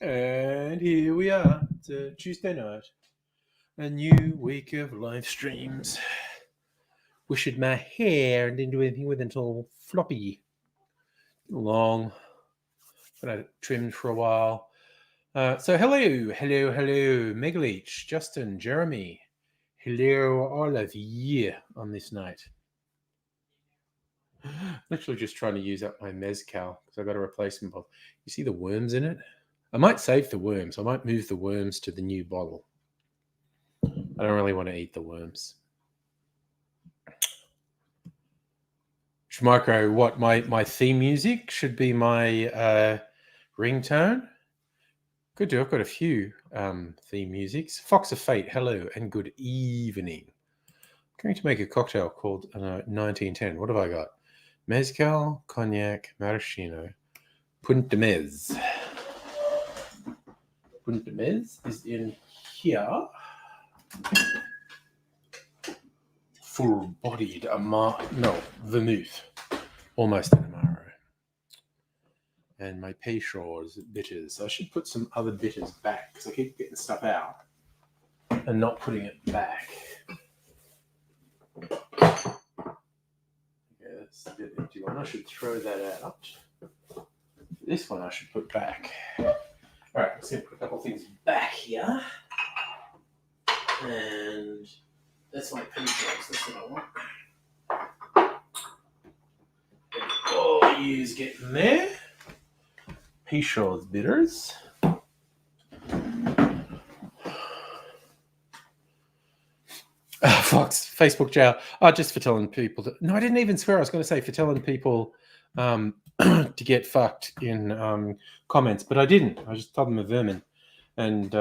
And here we are. It's a Tuesday night. A new week of live streams. Wished my hair and didn't do anything with it until floppy. Long. But I trimmed for a while. So hello. Megaleech, Justin, Jeremy. Hello, all of you on this night. I'm actually just trying to use up my mezcal because I've got a replacement bottle. You see the worms in it? I might save the worms. I might move the worms to the new bottle. I don't really want to eat the worms. Shmicro, what, my theme music should be my ringtone? Good do. I've got a few theme musics. Fox of Fate, hello and good evening. I'm going to make a cocktail called 1910. What have I got? Mezcal, cognac, maraschino, Punta Mez. Punta Mez is in here. Full-bodied vermouth. Almost an Amaro. And my Peychaud's bitters. I should put some other bitters back because I keep getting stuff out and not putting it back. Okay, that's a bit empty one. I should throw that out. This one I should put back. All right, let's put a couple of things back here. And that's my Peychaud's. That's what I want. All yous getting there. Peychaud's bitters. Fox, Facebook jail. Just for telling people to... No, I didn't even swear. I was going to say for telling people to get fucked in comments, but I didn't. I just told them a vermin. And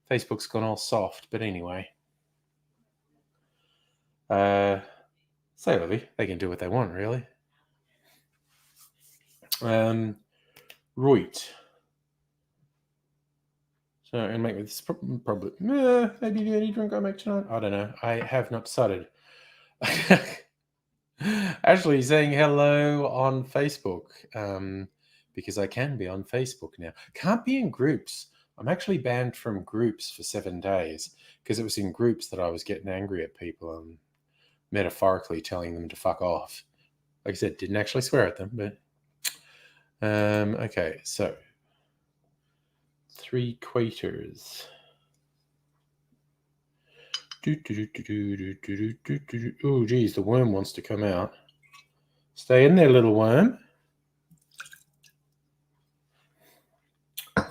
Facebook's gone all soft. But anyway. Say, Livy, they can do what they want, really. Right. So, and make this probably maybe the only drink I make tonight. I don't know. I have not decided. Ashley saying hello on Facebook because I can be on Facebook now. Can't be in groups. I'm actually banned from groups for 7 days because it was in groups that I was getting angry at people and metaphorically telling them to fuck off. Like I said, didn't actually swear at them, but okay, so 3 quarters. Oh, geez, the worm wants to come out. Stay in there, little worm. Oh,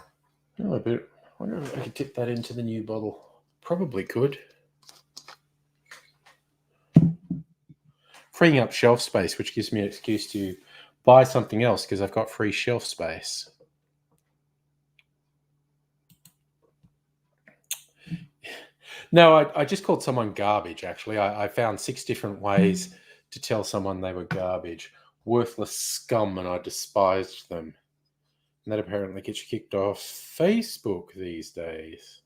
I wonder if I could tip that into the new bottle. Probably could. Freeing up shelf space, which gives me an excuse to buy something else because I've got free shelf space. No, I just called someone garbage, actually. I found 6 different ways to tell someone they were garbage. Worthless scum, and I despised them. And that apparently gets you kicked off Facebook these days.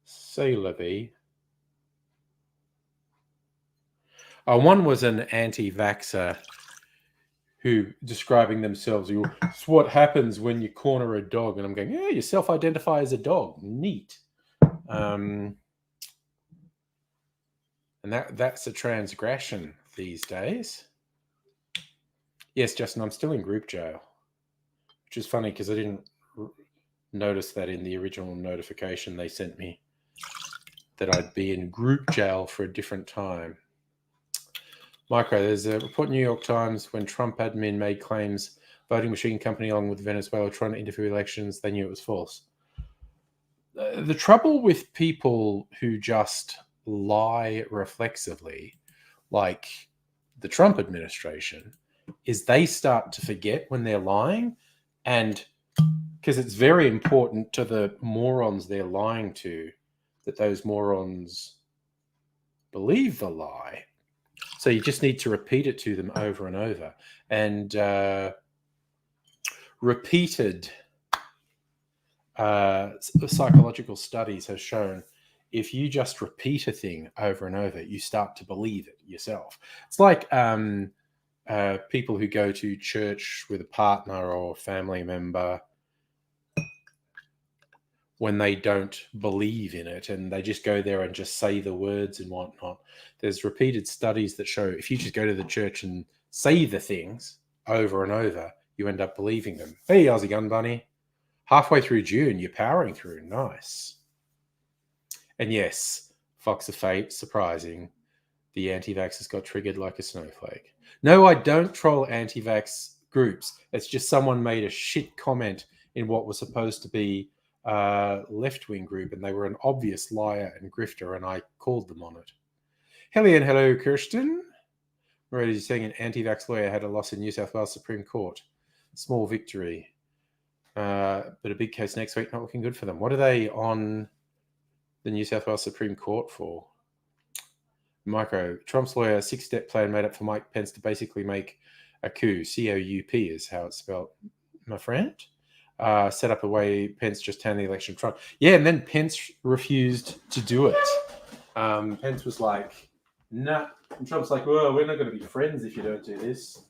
Say, Livy. One was an anti-vaxxer who describing themselves, it's what happens when you corner a dog. And I'm going, yeah, you self-identify as a dog. Neat. And that's a transgression these days. Yes, Justin, I'm still in group jail, which is funny because I didn't notice that in the original notification they sent me that I'd be in group jail for a different time. Micro, there's a report in New York Times when Trump admin made claims voting machine company along with Venezuela trying to interfere with elections, they knew it was false. The trouble with people who just lie reflexively, like the Trump administration, is they start to forget when they're lying, and because it's very important to the morons they're lying to that those morons believe the lie. So you just need to repeat it to them over and over. And repeated psychological studies have shown if you just repeat a thing over and over, you start to believe it yourself. It's like people who go to church with a partner or family member when they don't believe in it and they just go there and just say the words and whatnot. There's repeated studies that show if you just go to the church and say the things over and over, you end up believing them. Hey, how's it going, Bunny? Halfway through June, you're powering through. Nice. And yes, Fox of Fate, surprising. The anti-vaxxers got triggered like a snowflake. No, I don't troll anti-vax groups. It's just someone made a shit comment in what was supposed to be a left-wing group, and they were an obvious liar and grifter, and I called them on it. Hellion, hello, Kirsten. Already saying an anti-vax lawyer had a loss in New South Wales Supreme Court. Small victory. But a big case next week, not looking good for them. What are they on the New South Wales Supreme Court for? Micro, Trump's lawyer, 6-step plan made up for Mike Pence to basically make a coup. C-O-U-P is how it's spelled, my friend. Set up a way Pence just turned the election to Trump. Yeah, and then Pence refused to do it. Pence was like, nah. And Trump's like, well, we're not going to be friends if you don't do this.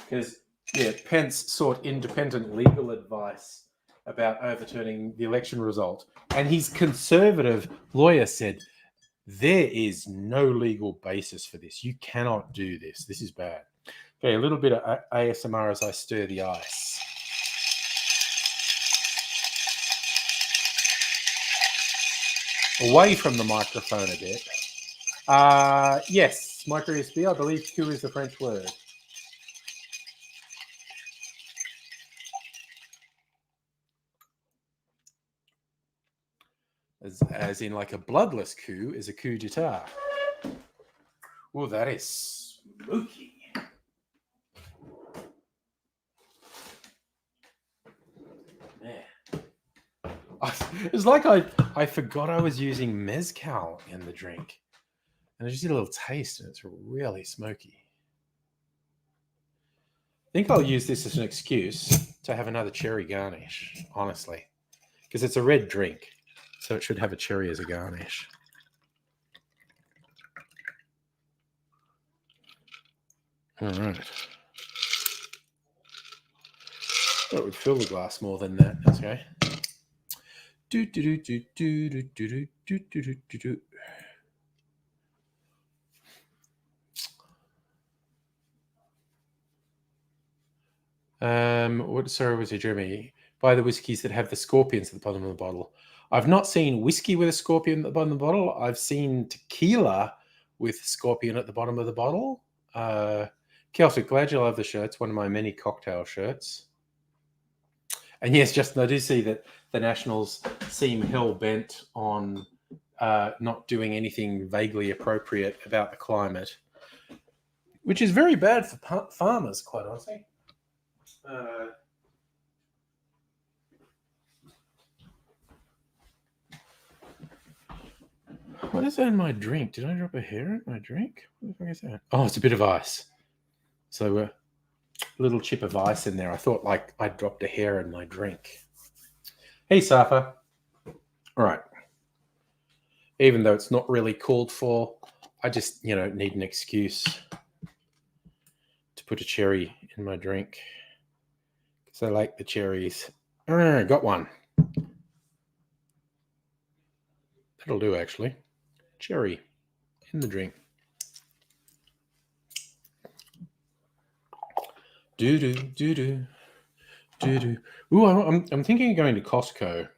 Because, yeah, Pence sought independent legal advice about overturning the election result. And his conservative lawyer said, there is no legal basis for this. You cannot do this. This is bad. Okay, a little bit of ASMR as I stir the ice. Away from the microphone a bit. Yes, micro USB. I believe coup is the French word. As in like a bloodless coup is a coup d'etat. Oh, that is smoky. Man. It's like I forgot I was using mezcal in the drink. And I just did a little taste and it's really smoky. I think I'll use this as an excuse to have another cherry garnish, honestly. Because it's a red drink. So it should have a cherry as a garnish. All right. Oh, it would fill the glass more than that. That's okay. Do do do do do do do do do do do. Sorry, was it Jeremy? Buy the whiskies that have the scorpions at the bottom of the bottle. I've not seen whiskey with a scorpion at the bottom of the bottle. I've seen tequila with scorpion at the bottom of the bottle. Celtic, glad you love the shirt. It's one of my many cocktail shirts. And yes, Justin, I do see that the Nationals seem hell-bent on not doing anything vaguely appropriate about the climate, which is very bad for farmers, quite honestly. What is that in my drink? Did I drop a hair in my drink? What the fuck is that? Oh, it's a bit of ice. So a little chip of ice in there. I thought like I dropped a hair in my drink. Hey, Safa. All right. Even though it's not really called for, I just, need an excuse to put a cherry in my drink. Because I like the cherries. Got one. That'll do, actually. Cherry in the drink. Do. Ooh, I'm thinking of going to Costco. I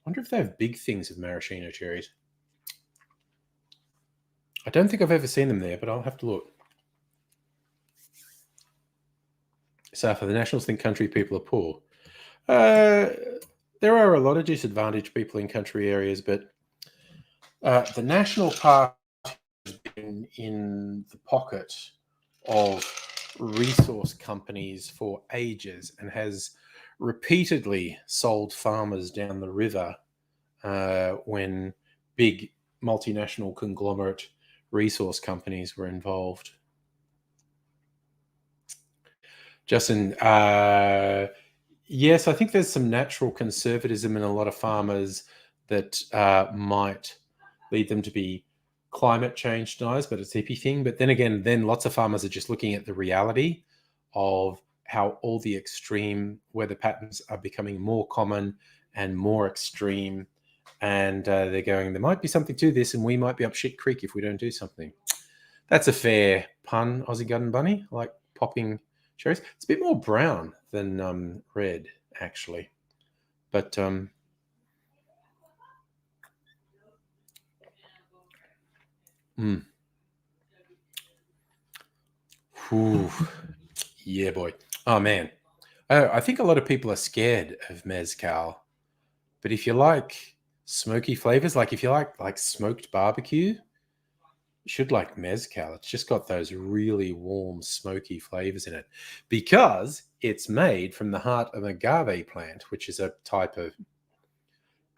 wonder if they have big things of maraschino cherries. I don't think I've ever seen them there, but I'll have to look. So for the Nationals think country people are poor. There are a lot of disadvantaged people in country areas, but the National Party been in the pocket of resource companies for ages and has repeatedly sold farmers down the river when big multinational conglomerate resource companies were involved. Justin, yes, I think there's some natural conservatism in a lot of farmers that might lead them to be climate change deniers, but it's a hippie thing. But then again, then lots of farmers are just looking at the reality of how all the extreme weather patterns are becoming more common and more extreme. And they're going, there might be something to this, and we might be up shit creek if we don't do something. That's a fair pun, Aussie Gun Bunny, like popping cherries. It's a bit more brown than red, actually. But Whew. Yeah, boy. Oh, man. I think a lot of people are scared of mezcal. But if you like smoky flavors, like if you like smoked barbecue, you should like mezcal. It's just got those really warm, smoky flavors in it because it's made from the heart of an agave plant, which is a type of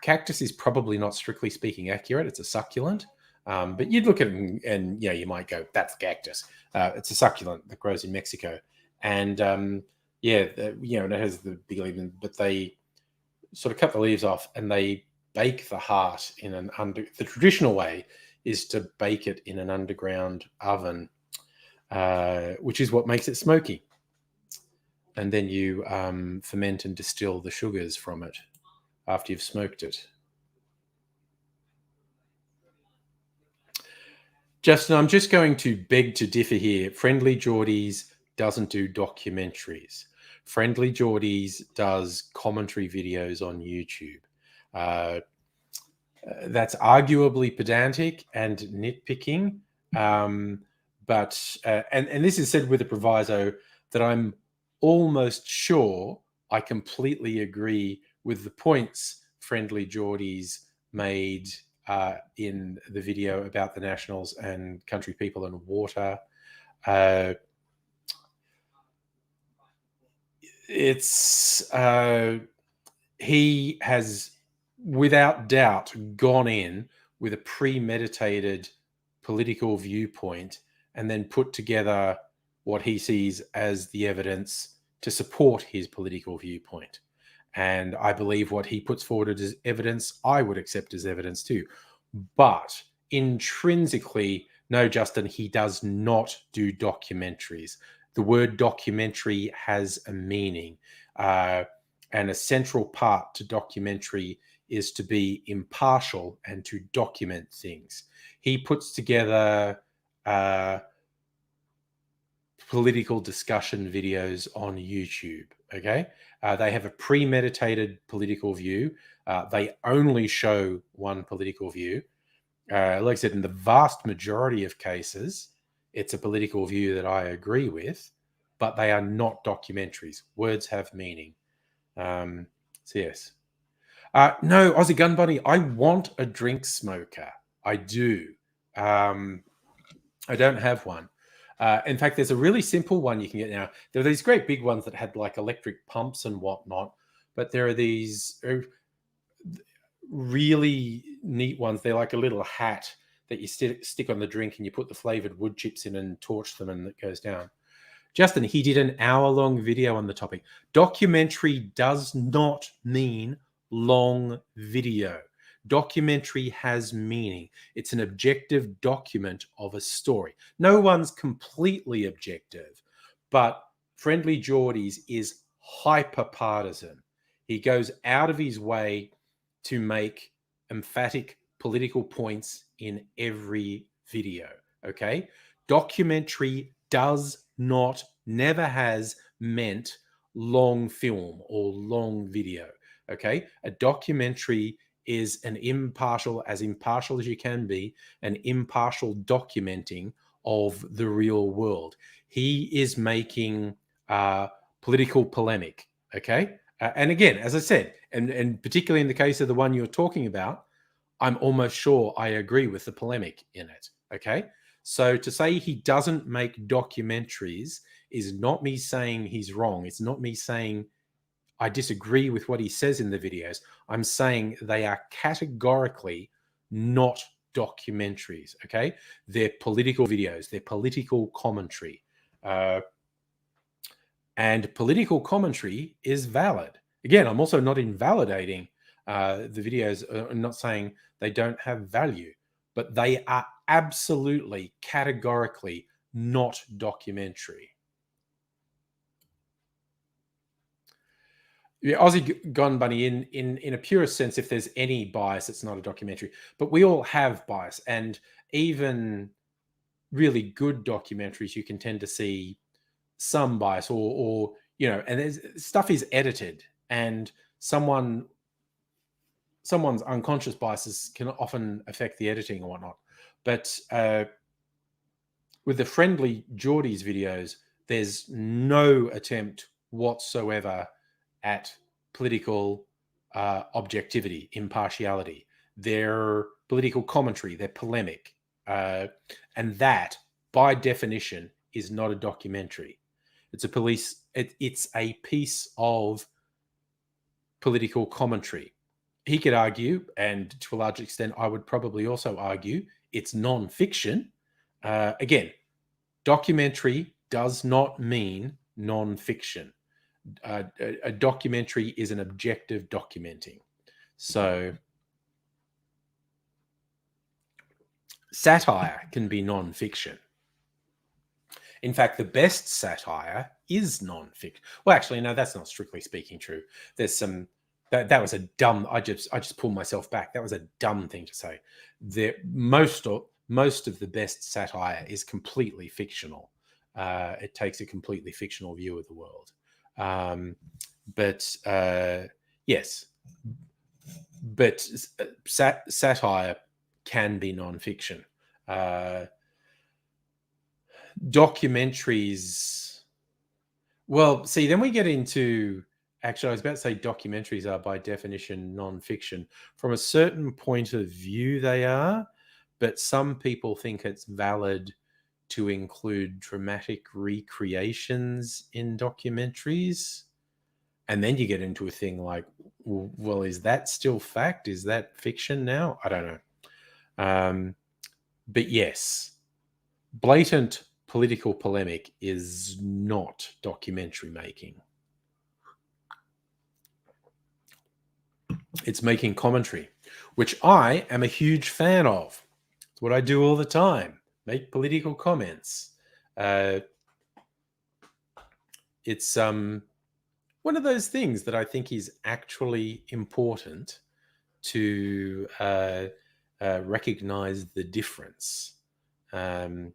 cactus. Is probably not strictly speaking accurate. It's a succulent. But you'd look at it and you might go, that's cactus. It's a succulent that grows in Mexico. And it has the big leaves, but they sort of cut the leaves off and they bake the heart in the traditional way is to bake it in an underground oven, which is what makes it smoky. And then you ferment and distill the sugars from it after you've smoked it. Justin, I'm just going to beg to differ here. Friendly Geordies doesn't do documentaries. Friendly Geordies does commentary videos on YouTube. That's arguably pedantic and nitpicking, but this is said with a proviso that I'm almost sure I completely agree with the points Friendly Geordies made in the video about the Nationals and country people and water. He has, without doubt, gone in with a premeditated political viewpoint and then put together what he sees as the evidence to support his political viewpoint. And I believe what he puts forward as evidence, I would accept as evidence too. But intrinsically, no, Justin, he does not do documentaries. The word documentary has a meaning. And a central part to documentary is to be impartial and to document things. He puts together political discussion videos on YouTube, okay? They have a premeditated political view. They only show one political view. Like I said, in the vast majority of cases, it's a political view that I agree with, but they are not documentaries. Words have meaning. So yes. No, Aussie Gun Bunny, I want a drink smoker. I do. I don't have one. In fact, there's a really simple one you can get now. There are these great big ones that had like electric pumps and whatnot, but there are these really neat ones. They're like a little hat that you stick on the drink and you put the flavored wood chips in and torch them and it goes down. Justin, he did an hour-long video on the topic. Documentary does not mean long video. Documentary has meaning. It's an objective document of a story. No one's completely objective, but Friendly Geordies is hyper-partisan. He goes out of his way to make emphatic political points in every video, okay? Documentary never has meant long film or long video, okay? A documentary is as impartial as you can be, an impartial documenting of the real world. He is making political polemic, okay? And again, as I said, and particularly in the case of the one you're talking about, I'm almost sure I agree with the polemic in it, okay? So to say he doesn't make documentaries is not me saying he's wrong. It's not me saying I disagree with what he says in the videos. I'm saying they are categorically not documentaries, okay? They're political videos, they're political commentary. And political commentary is valid. Again, I'm also not invalidating the videos. I'm not saying they don't have value, but they are absolutely, categorically not documentary. Yeah, Aussie Gone Bunny, in a purest sense, if there's any bias, it's not a documentary. But we all have bias, and even really good documentaries, you can tend to see some bias, or and there's stuff is edited, and someone's unconscious biases can often affect the editing or whatnot. But with the Friendly Geordies videos, there's no attempt whatsoever at political objectivity, impartiality. They're political commentary, they're polemic. And that, by definition, is not a documentary. It's a piece of political commentary. He could argue, and to a large extent, I would probably also argue, it's non-fiction. Again, documentary does not mean non-fiction. A documentary is an objective documenting. So satire can be non-fiction. In fact, the best satire is non-fiction. Well, actually, no, that's not strictly speaking true. There's some that was a dumb. I just pulled myself back. That was a dumb thing to say. Most of the best satire is completely fictional. It takes a completely fictional view of the world. Yes, but satire can be non-fiction. Documentaries, well, see, then we get into, actually, I was about to say documentaries are by definition non-fiction. From a certain point of view, they are, but some people think it's valid to include dramatic recreations in documentaries. And then you get into a thing like, well, is that still fact? Is that fiction now? I don't know. But yes, blatant political polemic is not documentary making. It's making commentary, which I am a huge fan of. It's what I do all the time. Make political comments. It's one of those things that I think is actually important to recognize the difference. And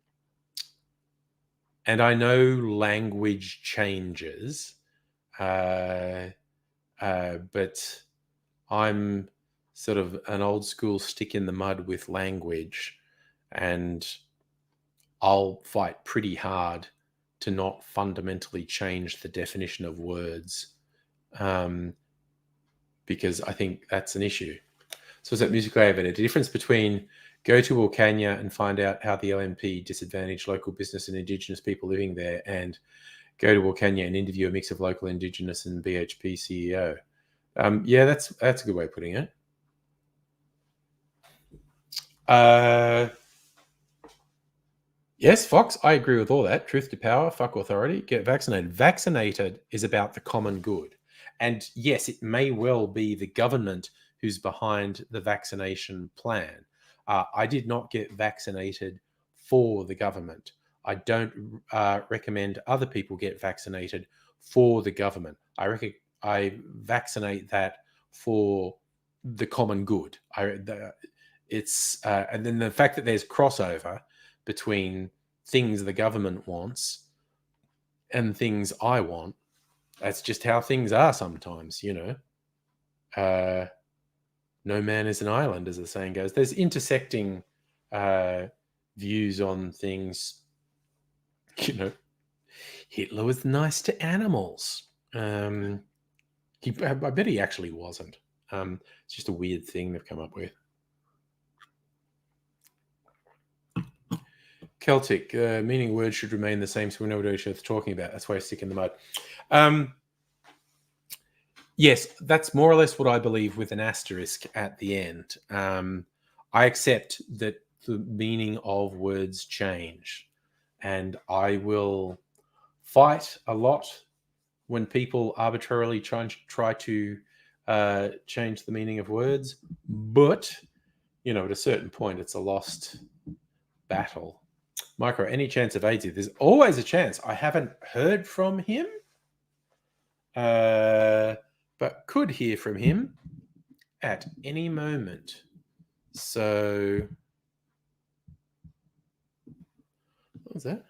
I know language changes, but I'm sort of an old school stick in the mud with language, and I'll fight pretty hard to not fundamentally change the definition of words, because I think that's an issue. So is that musically have a difference between go to Wilcannia and find out how the LNP disadvantaged local business and Indigenous people living there, and go to Wilcannia and interview a mix of local Indigenous and BHP CEO? Yeah, that's a good way of putting it. Yes, Fox, I agree with all that. Truth to power, fuck authority, get vaccinated. Vaccinated is about the common good. And yes, it may well be the government who's behind the vaccination plan. I did not get vaccinated for the government. I don't recommend other people get vaccinated for the government. I vaccinate that for the common good. And then the fact that there's crossover between things the government wants and things I want, that's just how things are sometimes, no man is an island, as the saying goes. There's intersecting views on things. Hitler was nice to animals. I bet he actually wasn't. It's just a weird thing they've come up with. Celtic, meaning words should remain the same so we know what each other's talking about. That's why I stick in the mud. Yes, that's more or less what I believe with an asterisk at the end. I accept that the meaning of words change, and I will fight a lot when people arbitrarily try to change the meaning of words. But, at a certain point, it's a lost battle. Micro, any chance of AIDS? There's always a chance. I haven't heard from him, but could hear from him at any moment. So, what was that?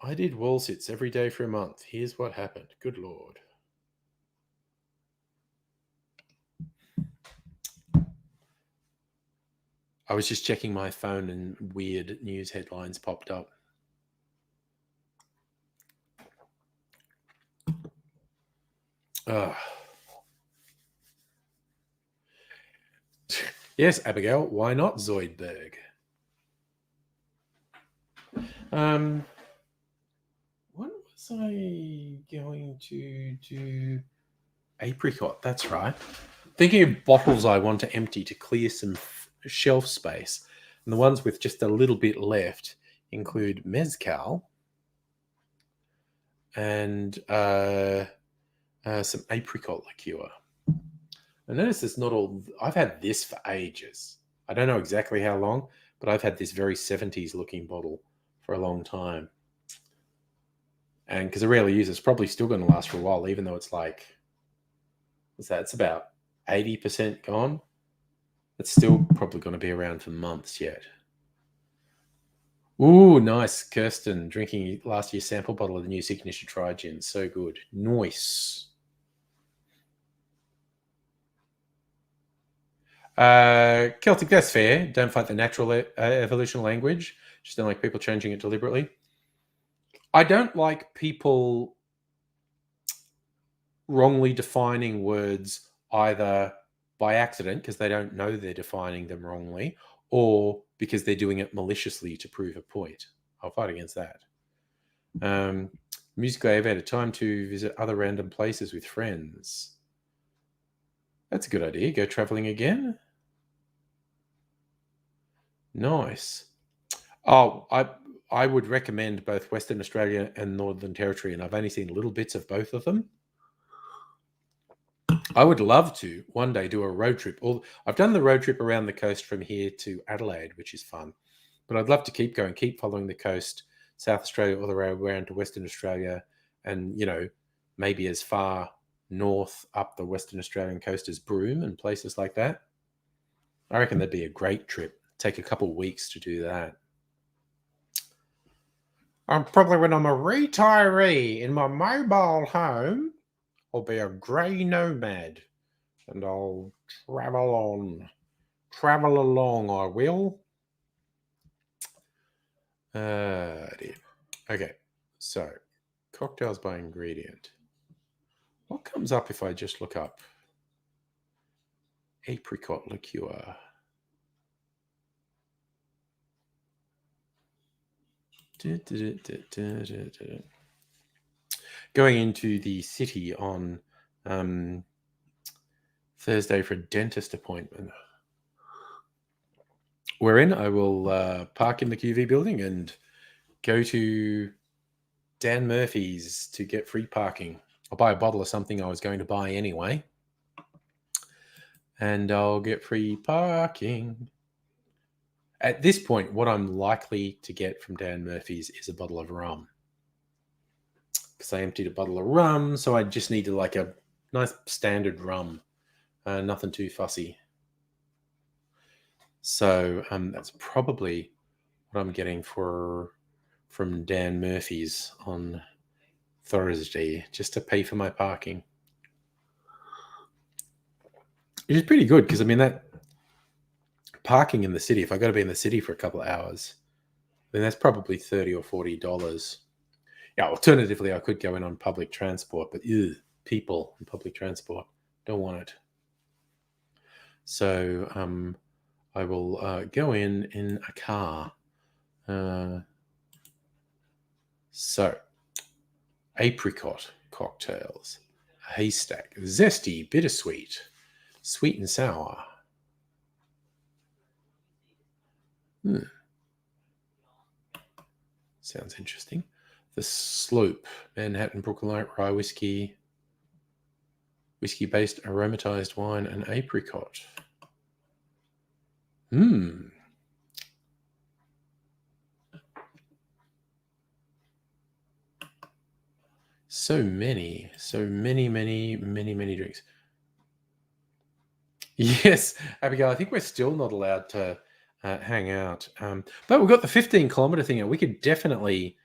I did wall sits every day for a month. Here's what happened. Good Lord. I was just checking my phone and weird news headlines popped up. Yes, Abigail, why not Zoidberg? What was I going to do? Apricot, that's right. Thinking of bottles I want to empty to clear some shelf space. And the ones with just a little bit left include mezcal and some apricot liqueur. I notice it's not all. I've had this for ages. I don't know exactly how long, but I've had this very 70s looking bottle for a long time. And because I rarely use it, it's probably still going to last for a while, even though it's like, what's that? It's about 80% gone. It's still probably going to be around for months yet. Ooh, nice. Kirsten drinking last year's sample bottle of the new Signature Try Gin. So good. Nice. Celtic, that's fair. Don't fight the natural evolution language. Just don't like people changing it deliberately. I don't like people wrongly defining words either by accident because they don't know they're defining them wrongly, or because they're doing it maliciously to prove a point. I'll fight against that. Musically, I've had a time to visit other random places with friends. That's a good idea. Go traveling again. Nice. Oh, I would recommend both Western Australia and Northern Territory, and I've only seen little bits of both of them. I would love to one day do a road trip. I've done the road trip around the coast from here to Adelaide, which is fun. But I'd love to keep going, keep following the coast, South Australia, all the way around to Western Australia, and maybe as far north up the Western Australian coast as Broome and places like that. I reckon that'd be a great trip. Take a couple of weeks to do that. Probably when I'm a retiree in my mobile home, I'll be a grey nomad, and I'll travel along. I will. Dear. Okay, so cocktails by ingredient. What comes up if I just look up apricot liqueur? Going into the city on Thursday for a dentist appointment, wherein I will park in the QV building and go to Dan Murphy's to get free parking. I'll buy a bottle of something I was going to buy anyway, and I'll get free parking. At this point, what I'm likely to get from Dan Murphy's is a bottle of rum, because I emptied a bottle of rum, so I just needed like a nice standard rum, nothing too fussy. So that's probably what I'm getting from Dan Murphy's on Thursday, just to pay for my parking. Which is pretty good, because that parking in the city, if I got to be in the city for a couple of hours, then that's probably $30 or $40. Yeah, alternatively, I could go in on public transport, but people in public transport, don't want it. So I will go in a car So, apricot cocktails, a haystack, zesty, bittersweet, sweet and sour. Sounds interesting. The Slope, Manhattan Brooklyn Light Rye Whiskey, whiskey-based aromatized wine, and apricot. So many drinks. Yes, Abigail, I think we're still not allowed to hang out. But we've got the 15-kilometer thing, and we could definitely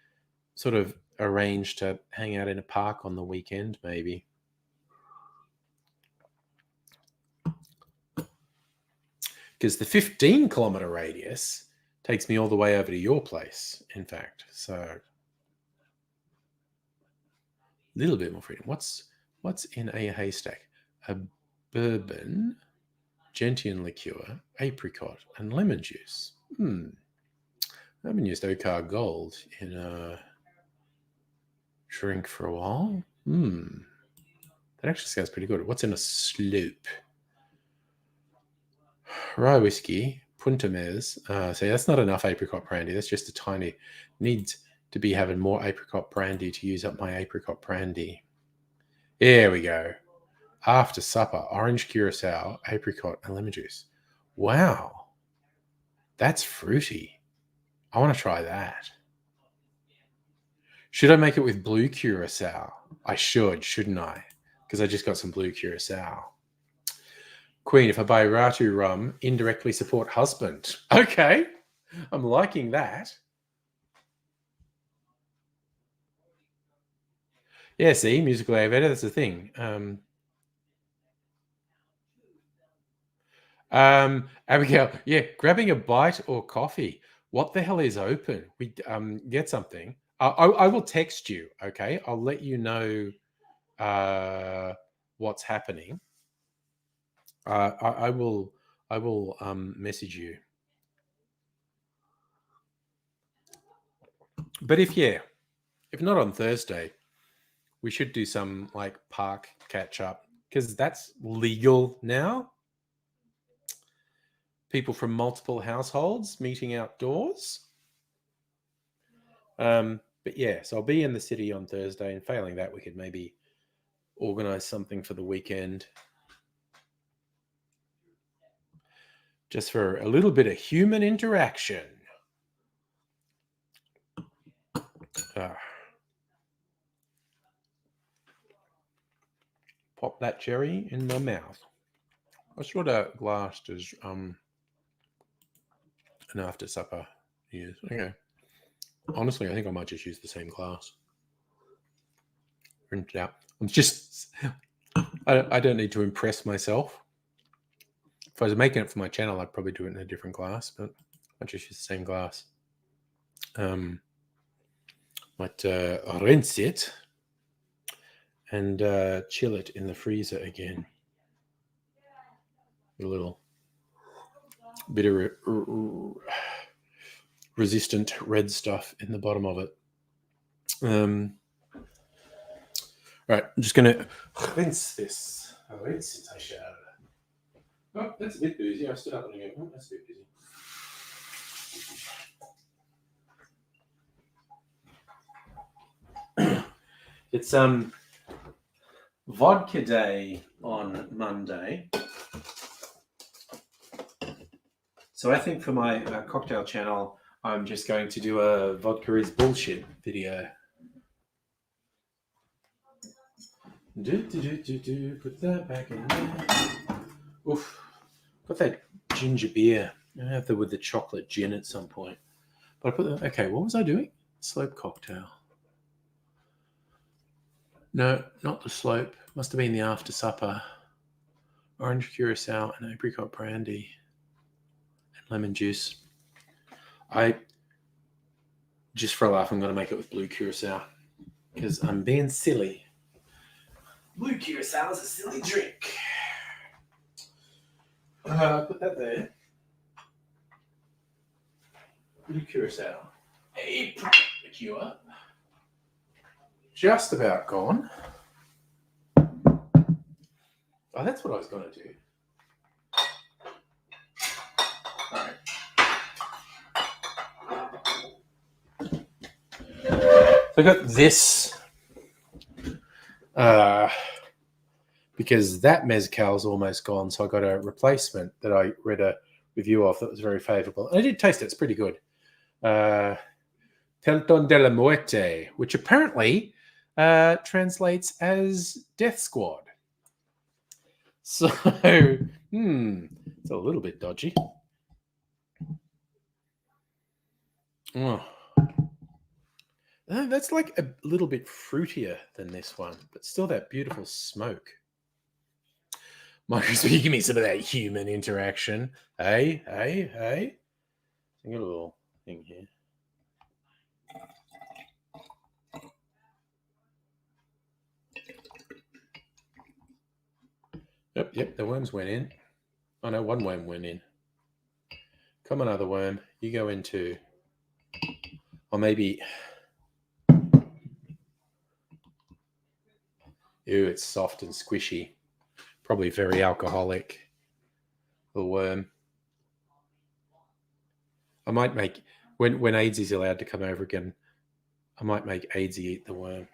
sort of arrange to hang out in a park on the weekend, maybe. Because the 15-kilometer radius takes me all the way over to your place, in fact. So a little bit more freedom. What's in a haystack? A bourbon, gentian liqueur, apricot, and lemon juice. I haven't used Okar Gold in a drink for a while. That actually sounds pretty good. What's in a Sloop? Rye whiskey, Punta Mez. See, that's not enough apricot brandy. That's just a tiny. Needs to be having more apricot brandy to use up my apricot brandy. There we go. After supper, orange curacao, apricot, and lemon juice. Wow. That's fruity. I want to try that. Should I make it with blue curacao? I should, shouldn't I? Because I just got some blue curacao. Queen, if I buy Ratu rum, indirectly support husband. Okay. I'm liking that. Yeah, see, musical Ayurveda, that's the thing. Abigail, yeah, grabbing a bite or coffee. What the hell is open? We get something. I will text you, okay? I'll let you know what's happening. I will message you. But if not on Thursday, we should do some like park catch up because that's legal now. People from multiple households meeting outdoors. But yeah, so I'll be in the city on Thursday, and failing that, we could maybe organize something for the weekend. Just for a little bit of human interaction. Pop that cherry in my mouth. I sort of glassed as an after supper use. Okay. Honestly, I think I might just use the same glass. Print it out. I'm just I don't need to impress myself. If I was making it for my channel, I'd probably do it in a different glass, but I just use the same glass. Might rinse it and chill it in the freezer again. A little bit of resistant red stuff in the bottom of it. Right, I'm just going to rinse this. Rinse it, I shall. Oh, that's a bit boozy. I stood up and I go, oh, that's a bit boozy. It's vodka day on Monday. So I think for my cocktail channel, I'm just going to do a vodka is bullshit video. Put that back in there. Oof. Got that ginger beer. I have that with the chocolate gin at some point. But I put that. Okay, what was I doing? Slope cocktail. No, not the Slope. Must have been the after supper. Orange curacao and apricot brandy and lemon juice. Just for a laugh, I'm going to make it with blue curacao because I'm being silly. Blue curacao is a silly drink. Put that there. Blue curacao. Hey, cure. Just about gone. Oh, that's what I was going to do. All right. So I got this because that mezcal's almost gone. So I got a replacement that I read a review of that was very favorable. And I did taste it. It's pretty good. Pelton de la Muerte, which apparently translates as Death Squad. So, it's a little bit dodgy. Oh. That's like a little bit fruitier than this one, but still that beautiful smoke. Micro's give me some of that human interaction. Hey. I got a little thing here. Yep, the worms went in. Oh no, one worm went in. Come on, other worm. You go in too. Or maybe... Ew, it's soft and squishy. Probably very alcoholic. The worm. I might make... When Aidsy's allowed to come over again, I might make Aidsy eat the worm.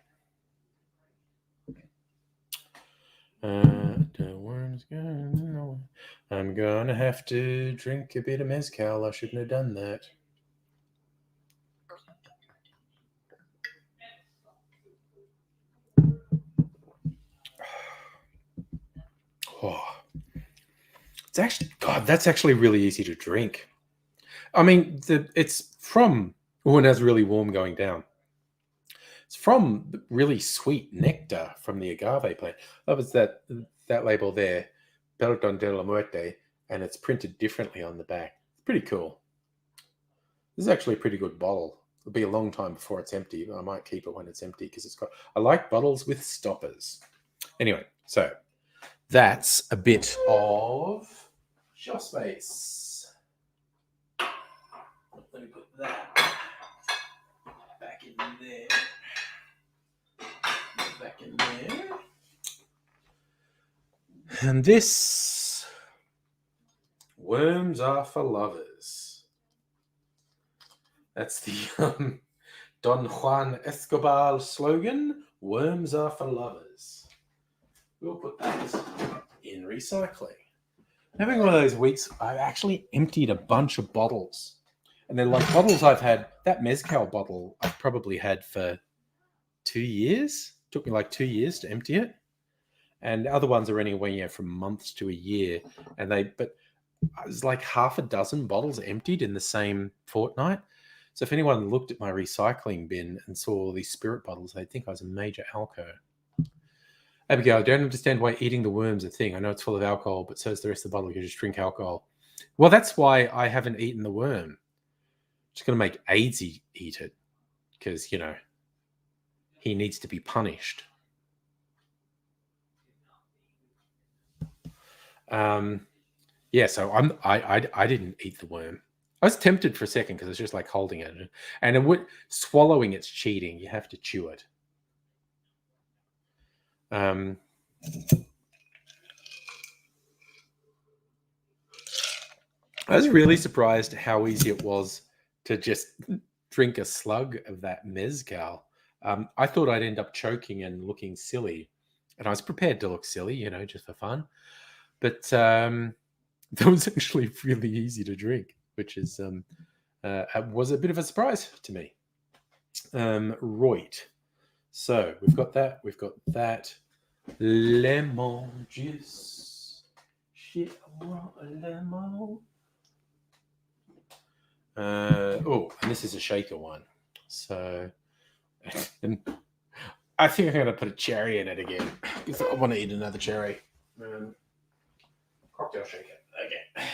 The worm's gone. I'm gonna have to drink a bit of mezcal. I shouldn't have done that. Oh, it's actually that's actually really easy to drink. I mean, it's from when it's really warm going down. It's from really sweet nectar from the agave plant. That was that label there, Pelton de la Muerte, and it's printed differently on the back. It's pretty cool. This is actually a pretty good bottle. It'll be a long time before it's empty, but I might keep it when it's empty because it's got... I like bottles with stoppers. Anyway, so that's a bit of shelf space. Let me put that back in there. Back in there. And this, worms are for lovers. That's the Don Juan Escobar slogan, worms are for lovers. We'll put that in recycling. Having one of those weeks, I've actually emptied a bunch of bottles. And they're like bottles I've had, that mezcal bottle I've probably had for 2 years. It took me like 2 years to empty it. And other ones are anywhere from months to a year. But it was like half a dozen bottles emptied in the same fortnight. So if anyone looked at my recycling bin and saw all these spirit bottles, they'd think I was a major alco. Abigail, I don't understand why eating the worm's a thing. I know it's full of alcohol, but so is the rest of the bottle. You just drink alcohol. Well, that's why I haven't eaten the worm. I'm just going to make Aidsy eat it because, he needs to be punished. So I didn't eat the worm. I was tempted for a second because it's just like holding it, and swallowing it's cheating. You have to chew it. I was really surprised how easy it was to just drink a slug of that mezcal. I thought I'd end up choking and looking silly, and I was prepared to look silly, just for fun. But that was actually really easy to drink, which is was a bit of a surprise to me. Right. So we've got that. We've got that. Lemon juice. Shit, I want a lemon. And this is a shaker one. So, and I think I'm going to put a cherry in it again because I want to eat another cherry. Cocktail shaker. Okay.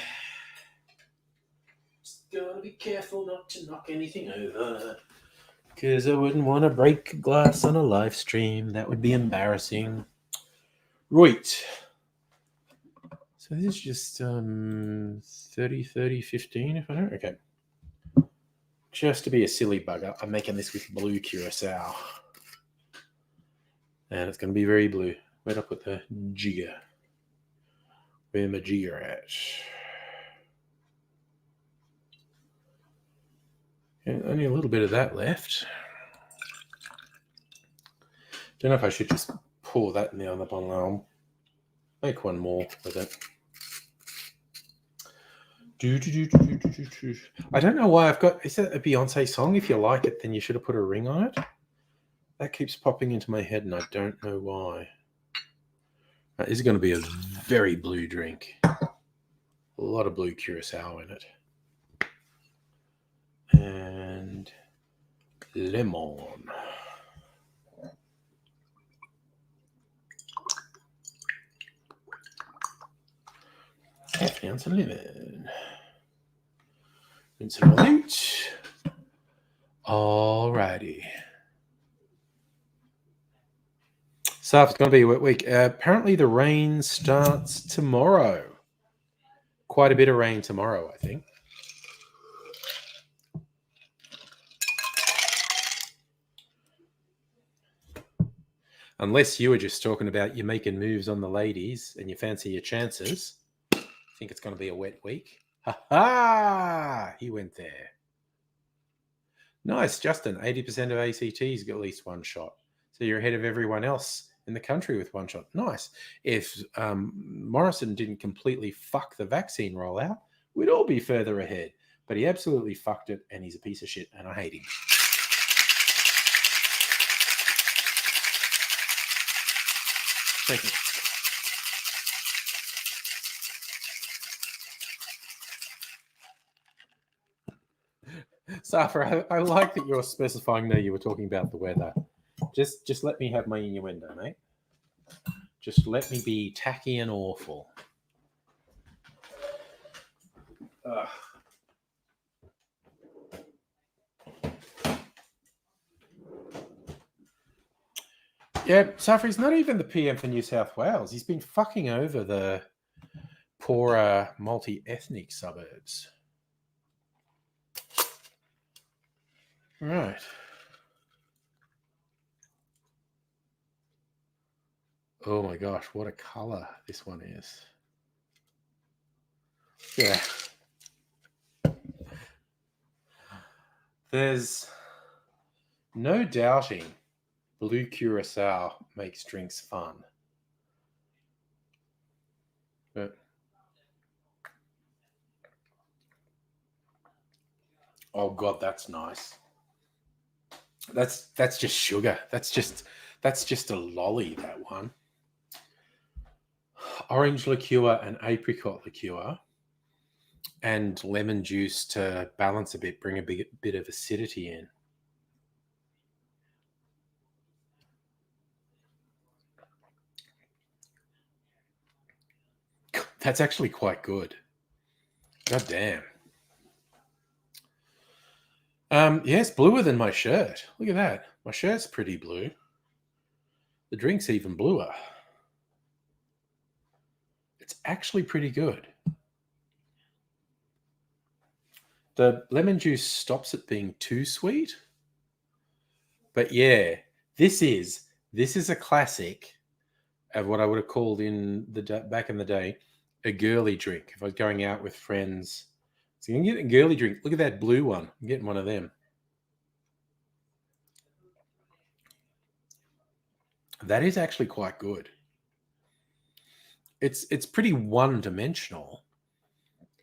Just gotta be careful not to knock anything over because I wouldn't want to break a glass on a live stream. That would be embarrassing. Right. So this is just 30, 15, if I know. Okay. just to be a silly bugger, I'm making this with blue curacao. And it's going to be very blue. Where'd I put the jigger? Where's my jigger at? And only a little bit of that left. Don't know if I should just pour that in the other bottle. I'll make one more with it. I don't know why I've got... Is that a Beyonce song? If you like it, then you should have put a ring on it. That keeps popping into my head, and I don't know why. This is going to be a very blue drink. A lot of blue curacao in it. And lemon. Half an ounce of lemon. Rinse it all out. Alrighty. So it's going to be a wet week. Apparently the rain starts tomorrow. Quite a bit of rain tomorrow, I think. Unless you were just talking about you making moves on the ladies and you fancy your chances. I think it's going to be a wet week. Ha ha! He went there. Nice, Justin. 80% of ACTs get at least one shot. So you're ahead of everyone else in the country with one shot. Nice. If Morrison didn't completely fuck the vaccine rollout, we'd all be further ahead. But he absolutely fucked it, and he's a piece of shit, and I hate him. Thank you. Safra, I like that you're specifying that you were talking about the weather. Just let me have my innuendo, mate. Just let me be tacky and awful. Yeah, Safri's not even the PM for New South Wales. He's been fucking over the poorer multi-ethnic suburbs. Right. Oh my gosh, what a colour this one is. Yeah. There's no doubting blue curacao makes drinks fun. But oh god, that's nice. That's just sugar. That's just a lolly, that one. Orange liqueur and apricot liqueur and lemon juice to balance a bit, bring a bit of acidity in. That's actually quite good. God damn. Yeah, it's bluer than my shirt. Look at that. My shirt's pretty blue. The drink's even bluer. It's actually pretty good. The lemon juice stops it being too sweet. But yeah, this is a classic of what I would have called back in the day a girly drink. If I was going out with friends, so you can get a girly drink. Look at that blue one. I'm getting one of them. That is actually quite good. It's pretty one-dimensional.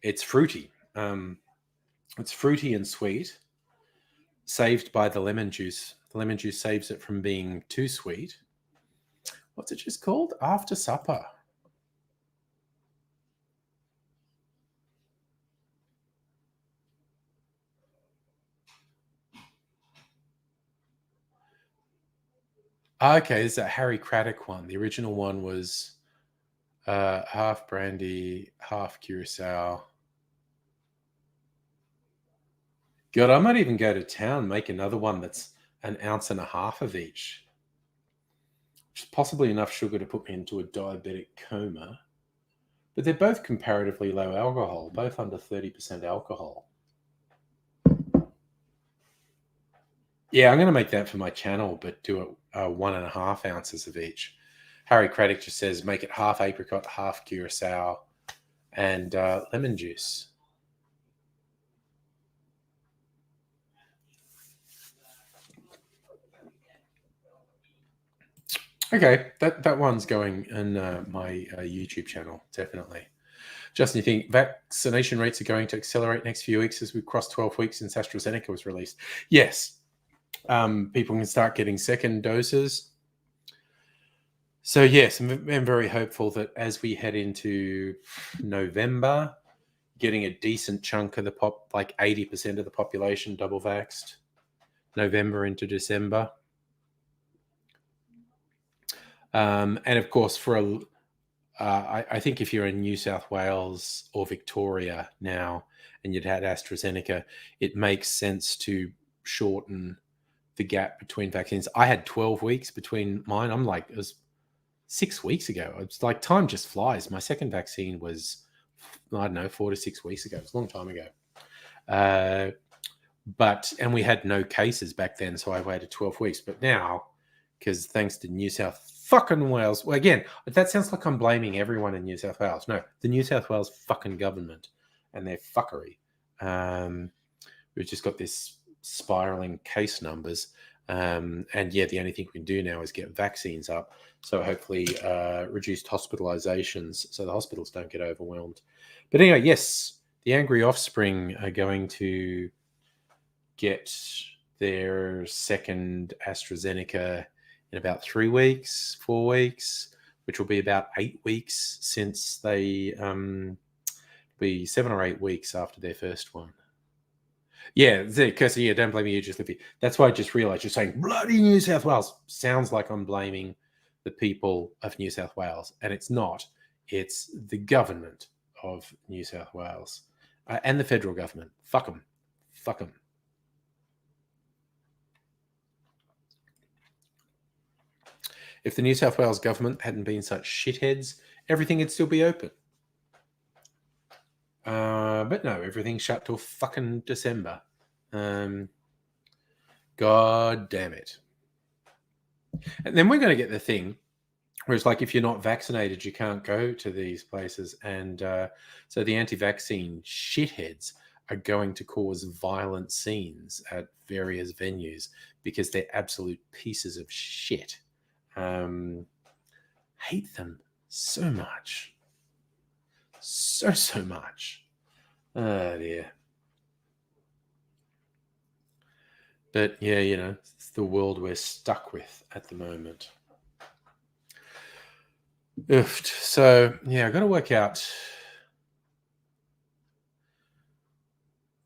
It's fruity. It's fruity and sweet, saved by the lemon juice. The lemon juice saves it from being too sweet. What's it just called? After supper. Okay, this is a Harry Craddock one. The original one was half brandy, half curacao. God, I might even go to town, make another one that's an ounce and a half of each. Which is possibly enough sugar to put me into a diabetic coma. But they're both comparatively low alcohol, both under 30% alcohol. Yeah, I'm going to make that for my channel, but do it 1.5 ounces of each. Harry Craddock just says make it half apricot, half curacao, and lemon juice. Okay, that one's going in my YouTube channel, definitely. Justin, you think vaccination rates are going to accelerate next few weeks as we cross 12 weeks since AstraZeneca was released? Yes. People can start getting second doses. So, yes, I'm very hopeful that as we head into November, getting a decent chunk of the like 80% of the population double vaxxed, November into December. And of course, I think if you're in New South Wales or Victoria now and you'd had AstraZeneca, it makes sense to shorten the gap between vaccines. I had 12 weeks between mine. I'm like, it was 6 weeks ago. It's like time just flies. My second vaccine was, I don't know, 4 to 6 weeks ago. It's a long time ago. And we had no cases back then, so I waited 12 weeks. But now, because thanks to New South fucking Wales, well, again, that sounds like I'm blaming everyone in New South Wales. No, the New South Wales fucking government and their fuckery. We've just got this spiraling case numbers. And yeah, the only thing we can do now is get vaccines up. So hopefully reduced hospitalizations so the hospitals don't get overwhelmed. But anyway, yes, the Angry Offspring are going to get their second AstraZeneca in about 3 weeks, 4 weeks, which will be about 8 weeks since they be 7 or 8 weeks after their first one. Yeah, Kirsty, yeah, don't blame me, you just Lippy. That's why I just realised you're saying bloody New South Wales. Sounds like I'm blaming the people of New South Wales, and it's not. It's the government of New South Wales and the federal government. Fuck them. Fuck them. If the New South Wales government hadn't been such shitheads, everything would still be open. But no, everything's shut till fucking December. God damn it. And then we're going to get the thing where it's like if you're not vaccinated, you can't go to these places. And so the anti-vaccine shitheads are going to cause violent scenes at various venues because they're absolute pieces of shit. Hate them so much. So much. Oh, dear. But yeah, you know, it's the world we're stuck with at the moment. Oofed. So yeah, I've got to work out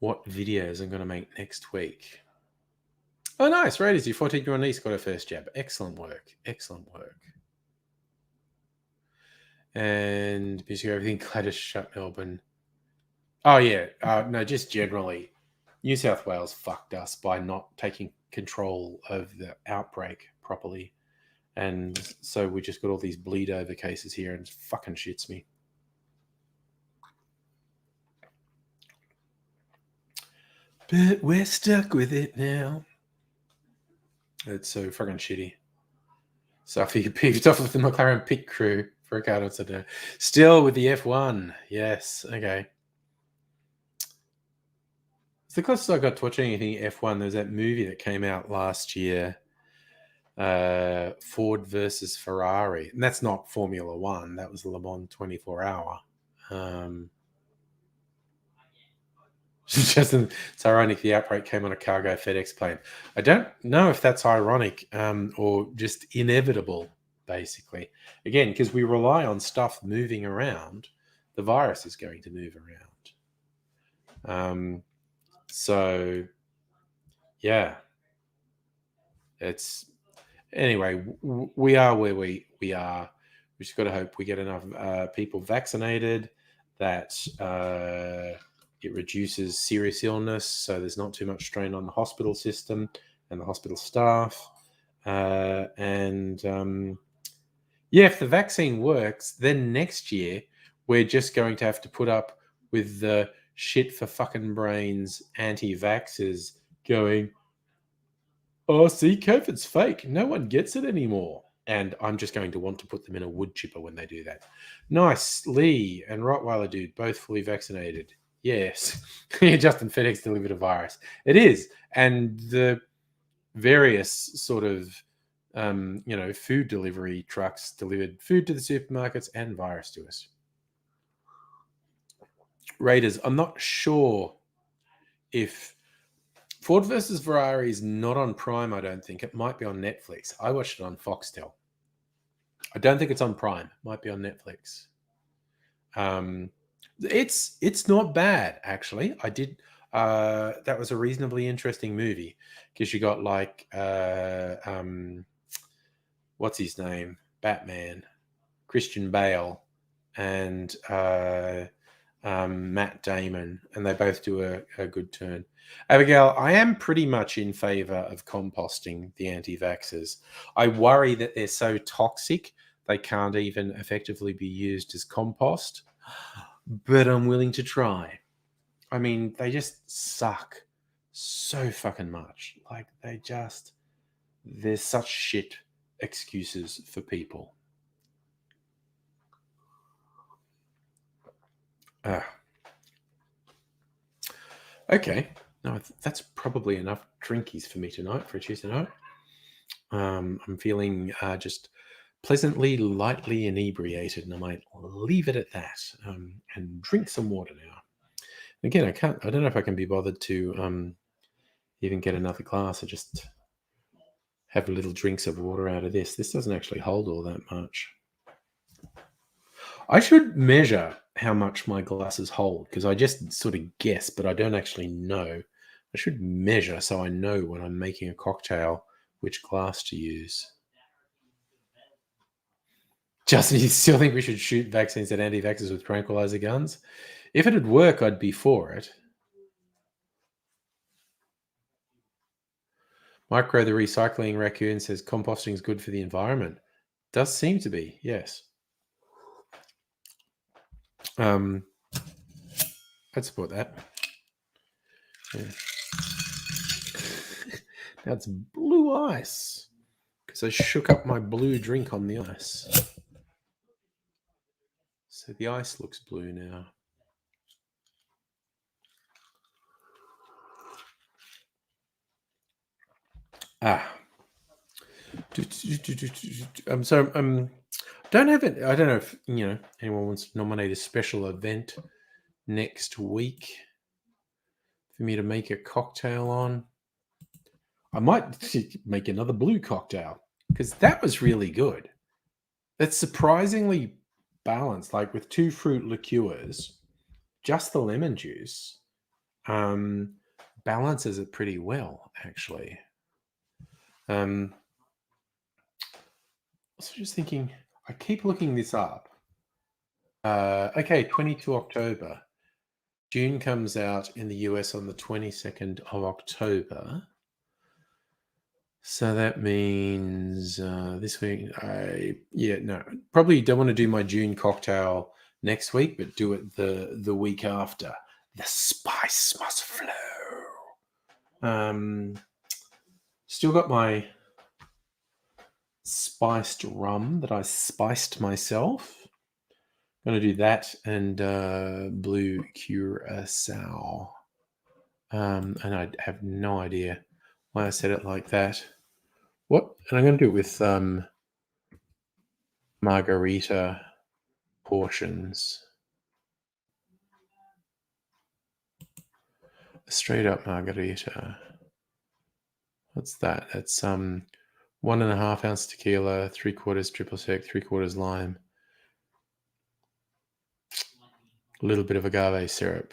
what videos I'm going to make next week. Oh, nice. Right, your 14-year-old niece got her first jab. Excellent work. Excellent work. And basically everything Gladys shut Melbourne. Oh, yeah. No, just generally, New South Wales fucked us by not taking control of the outbreak properly. And so we just got all these bleed over cases here and it fucking shits me. But we're stuck with it now. It's so fucking shitty. Sophie peeved off of the McLaren pit crew for a car today. Still with the F1. Yes. Okay. It's the closest I got to watching anything F1. There's that movie that came out last year, Ford versus Ferrari. And that's not Formula One. That was Le Mans 24 Hour. It's ironic the outbreak came on a cargo FedEx plane. I don't know if that's ironic or just inevitable, basically. Again, because we rely on stuff moving around, the virus is going to move around. So, yeah. It's anyway, we are where we are. We just got to hope we get enough people vaccinated that it reduces serious illness, so there's not too much strain on the hospital system and the hospital staff. Yeah, if the vaccine works, then next year we're just going to have to put up with the shit for fucking brains anti-vaxxers going, Oh, see, COVID's fake. No one gets it anymore. And I'm just going to want to put them in a wood chipper when they do that. Nice. Lee and Rottweiler dude, both fully vaccinated. Yes. Justin, FedEx delivered a virus. It is. And the various sort of, food delivery trucks delivered food to the supermarkets and virus to us. Raiders, I'm not sure if Ford versus Ferrari is not on Prime, I don't think. It might be on Netflix. I watched it on Foxtel. I don't think it's on Prime. It might be on Netflix. It's not bad, actually. I did that was a reasonably interesting movie because you got like what's his name? Batman, Christian Bale, and Matt Damon, and they both do a good turn. Abigail, I am pretty much in favor of composting the anti-vaxxers. I worry that they're so toxic they can't even effectively be used as compost, but I'm willing to try. I mean, they just suck so fucking much. Like, there's such shit excuses for people. Okay. No, that's probably enough drinkies for me tonight for a Tuesday night. I'm feeling just pleasantly, lightly inebriated, and I might leave it at that and drink some water now. Again, I don't know if I can be bothered to even get another glass. I just have little drinks of water out of this. This doesn't actually hold all that much. I should measure how much my glasses hold because I just sort of guess, but I don't actually know. I should measure so I know when I'm making a cocktail which glass to use. Justin, you still think we should shoot vaccines at anti-vaxxers with tranquilizer guns? If it'd work, I'd be for it. Micro the recycling raccoon says composting is good for the environment. Does seem to be, yes. I'd support that. Yeah. That's blue ice because I shook up my blue drink on the ice. So the ice looks blue now. So don't have it. I don't know if anyone wants to nominate a special event next week for me to make a cocktail on. I might make another blue cocktail because that was really good. It's surprisingly balanced, like with 2 fruit liqueurs, just the lemon juice balances it pretty well, actually. Also, just thinking, I keep looking this up. Okay, 22 October. June comes out in the US on the 22nd of October. So that means this week, probably don't want to do my June cocktail next week, but do it the week after. The spice must flow. Still got my spiced rum that I spiced myself. Going to do that and blue curacao. And I have no idea why I said it like that. What? And I'm going to do it with margarita portions. A straight up margarita. What's that? That's 1.5 ounce tequila, 3/4 triple sec, 3/4 lime, a little bit of agave syrup.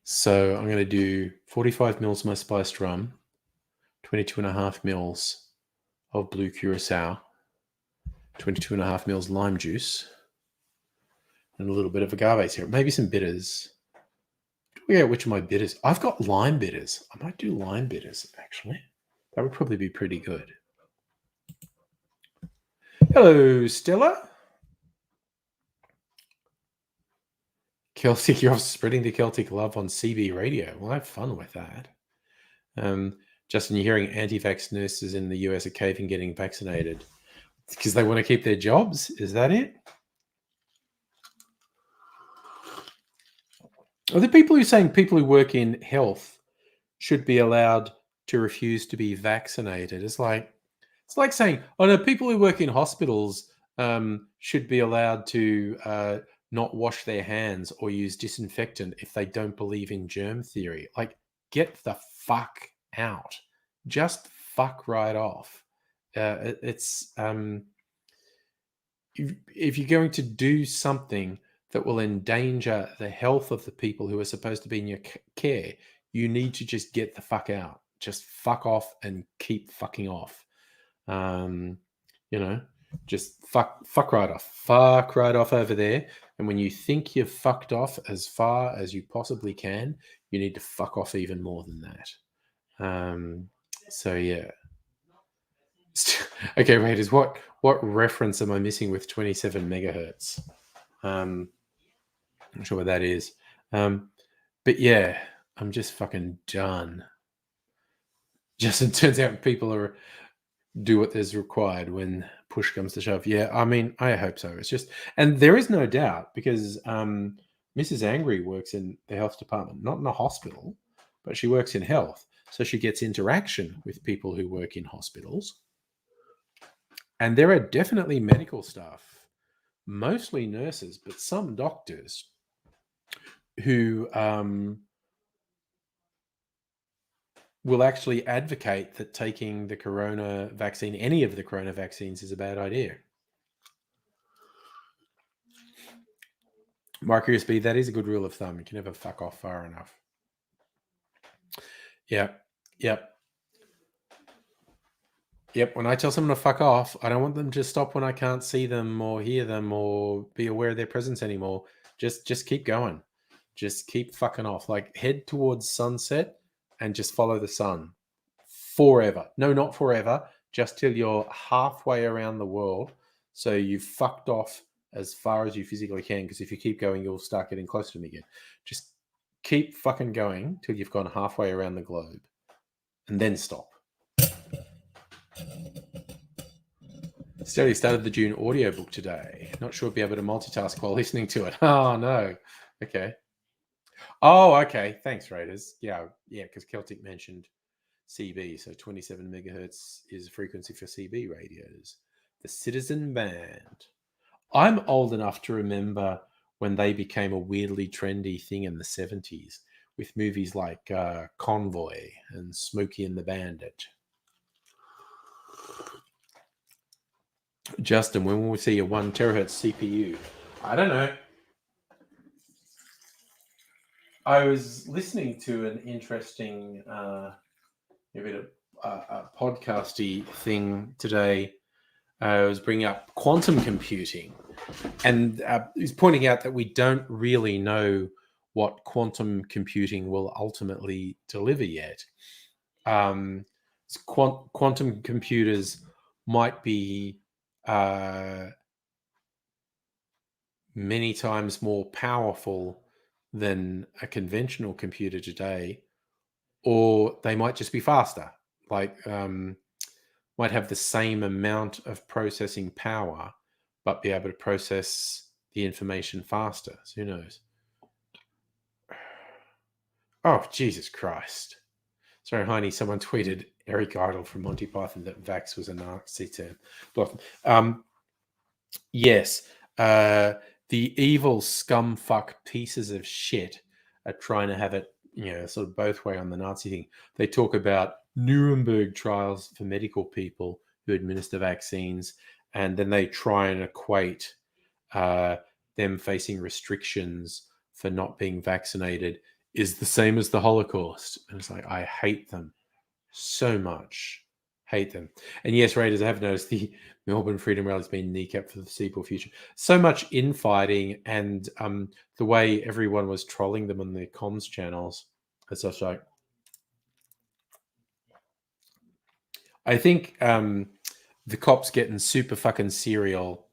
So I'm going to do 45 mils of my spiced rum, 22.5 mils of blue curacao, 22.5 mils lime juice, and a little bit of agave syrup, maybe some bitters. Yeah, which of my bitters? I've got lime bitters. I might do lime bitters, actually. That would probably be pretty good. Hello, Stella. Celtic, you're off spreading the Celtic love on CB radio. Well, have fun with that. Justin, you're hearing anti-vax nurses in the US are caving getting vaccinated because they want to keep their jobs. Is that it? Are the people who are saying people who work in health should be allowed to refuse to be vaccinated? It's like saying, oh no, people who work in hospitals should be allowed to not wash their hands or use disinfectant if they don't believe in germ theory. Like, get the fuck out. Just fuck right off. It's if you're going to do something that will endanger the health of the people who are supposed to be in your care, you need to just get the fuck out. Just fuck off and keep fucking off. You know, just fuck right off over there. And when you think you've fucked off as far as you possibly can, you need to fuck off even more than that. So yeah. Okay, Raiders, what reference am I missing with 27 megahertz? I'm not sure what that is. But yeah, I'm just fucking done. Just it turns out people do what is required when push comes to shove. Yeah, I mean, I hope so. It's just, and there is no doubt because Mrs. Angry works in the health department, not in a hospital, but she works in health. So she gets interaction with people who work in hospitals. And there are definitely medical staff, mostly nurses, but some doctors who will actually advocate that taking the corona vaccine, any of the corona vaccines, is a bad idea. Mark USB, that is a good rule of thumb. You can never fuck off far enough. Yep. When I tell someone to fuck off, I don't want them to stop when I can't see them or hear them or be aware of their presence anymore. Just keep going. Just keep fucking off. Like, head towards sunset and just follow the sun forever. No, not forever. Just till you're halfway around the world. So you've fucked off as far as you physically can. Because if you keep going, you'll start getting closer to me again. Just keep fucking going till you've gone halfway around the globe. And then stop. Steady started the June audiobook today. Not sure I'll be able to multitask while listening to it. Oh, no. Okay. Oh, okay. Thanks, Raiders. Yeah, because Celtic mentioned CB, so 27 megahertz is a frequency for CB radios. The Citizen Band. I'm old enough to remember when they became a weirdly trendy thing in the 70s with movies like Convoy and Smokey and the Bandit. Justin, when will we see a 1 terahertz CPU? I don't know. I was listening to an interesting bit of a podcasty thing today. I was bringing up quantum computing, and he's pointing out that we don't really know what quantum computing will ultimately deliver yet. Quantum computers might be many times more powerful than a conventional computer today, or they might just be faster. Like, might have the same amount of processing power, but be able to process the information faster. So who knows? Oh, Jesus Christ. Sorry, Heine, someone tweeted Eric Idle from Monty Python that vax was a Nazi term. Yes, the evil scumfuck pieces of shit are trying to have it, sort of both way on the Nazi thing. They talk about Nuremberg trials for medical people who administer vaccines, and then they try and equate them facing restrictions for not being vaccinated is the same as the Holocaust. And it's like, I hate them so much. Hate them. And yes, Raiders, I have noticed the Melbourne Freedom Rally has been kneecapped for the foreseeable future. So much infighting, and the way everyone was trolling them on their comms channels and such like. I think the cops getting super fucking serial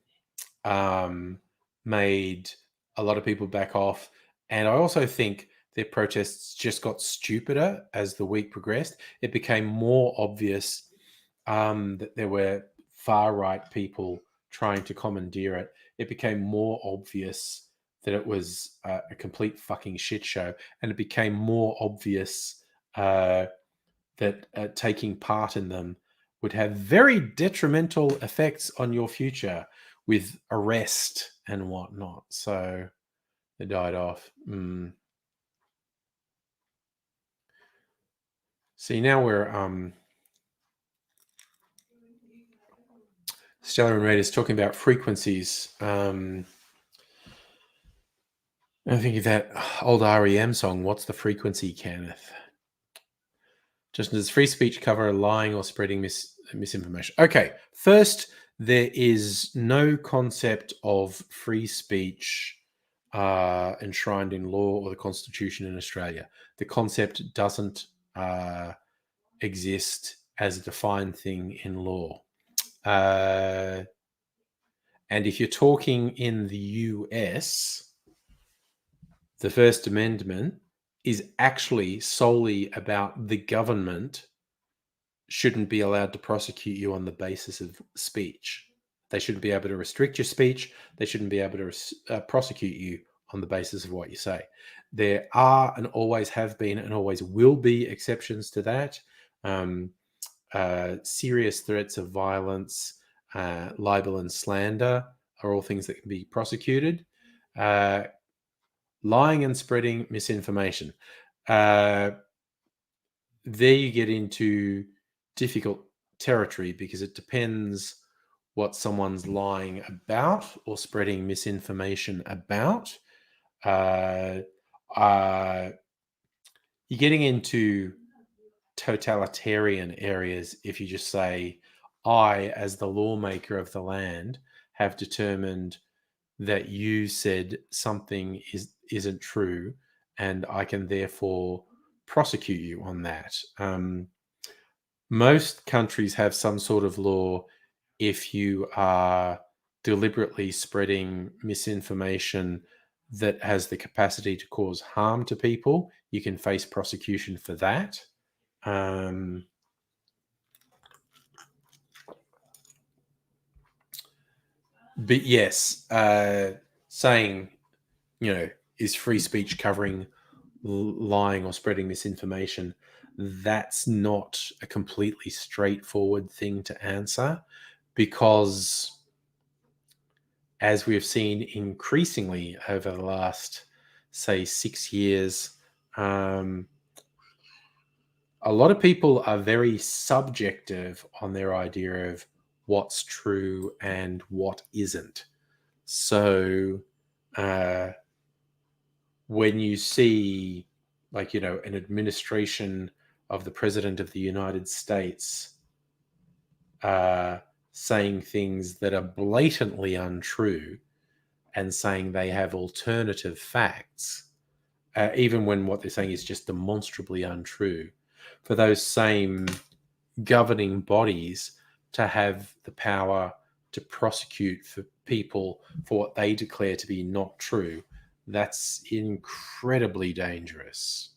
made a lot of people back off. And I also think their protests just got stupider as the week progressed. It became more obvious that there were far-right people trying to commandeer it. It became more obvious that it was a complete fucking shit show, and it became more obvious that taking part in them would have very detrimental effects on your future with arrest and whatnot. So they died off. See, now we're Stellar and Red is talking about frequencies. I think of that old REM song, What's the Frequency, Kenneth? Justin, does free speech cover lying or spreading misinformation? Okay, first, there is no concept of free speech enshrined in law or the Constitution in Australia. The concept doesn't exist as a defined thing in law. And if you're talking in the US, the First Amendment is actually solely about the government shouldn't be allowed to prosecute you on the basis of speech. They shouldn't be able to restrict your speech. They shouldn't be able to prosecute you on the basis of what you say. There are and always have been and always will be exceptions to that. Serious threats of violence, libel and slander are all things that can be prosecuted. Lying and spreading misinformation. There you get into difficult territory because it depends what someone's lying about or spreading misinformation about. You're getting into totalitarian areas if you just say, I, as the lawmaker of the land, have determined that you said something isn't true, and I can therefore prosecute you on that. Most countries have some sort of law if you are deliberately spreading misinformation that has the capacity to cause harm to people, you can face prosecution for that. But yes, saying, is free speech covering lying or spreading misinformation? That's not a completely straightforward thing to answer, because as we've seen increasingly over the last, say, 6 years, a lot of people are very subjective on their idea of what's true and what isn't. So when you see, an administration of the President of the United States saying things that are blatantly untrue and saying they have alternative facts, even when what they're saying is just demonstrably untrue, for those same governing bodies to have the power to prosecute for people for what they declare to be not true, that's incredibly dangerous.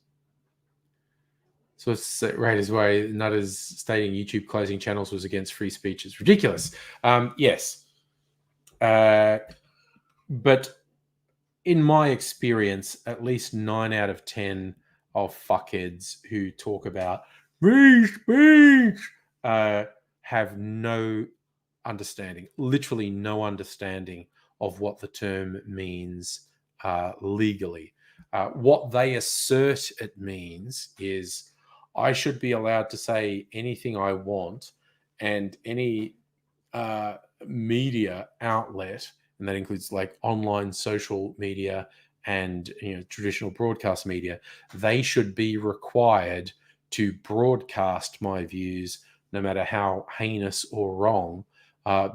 So it's right as way, not as stating YouTube closing channels was against free speech is ridiculous. Yes. But in my experience, at least 9 out of 10 of fuckheads who talk about free speech have no understanding, literally no understanding of what the term means legally. What they assert it means is I should be allowed to say anything I want, and any media outlet, and that includes like online social media and traditional broadcast media, they should be required to broadcast my views no matter how heinous or wrong,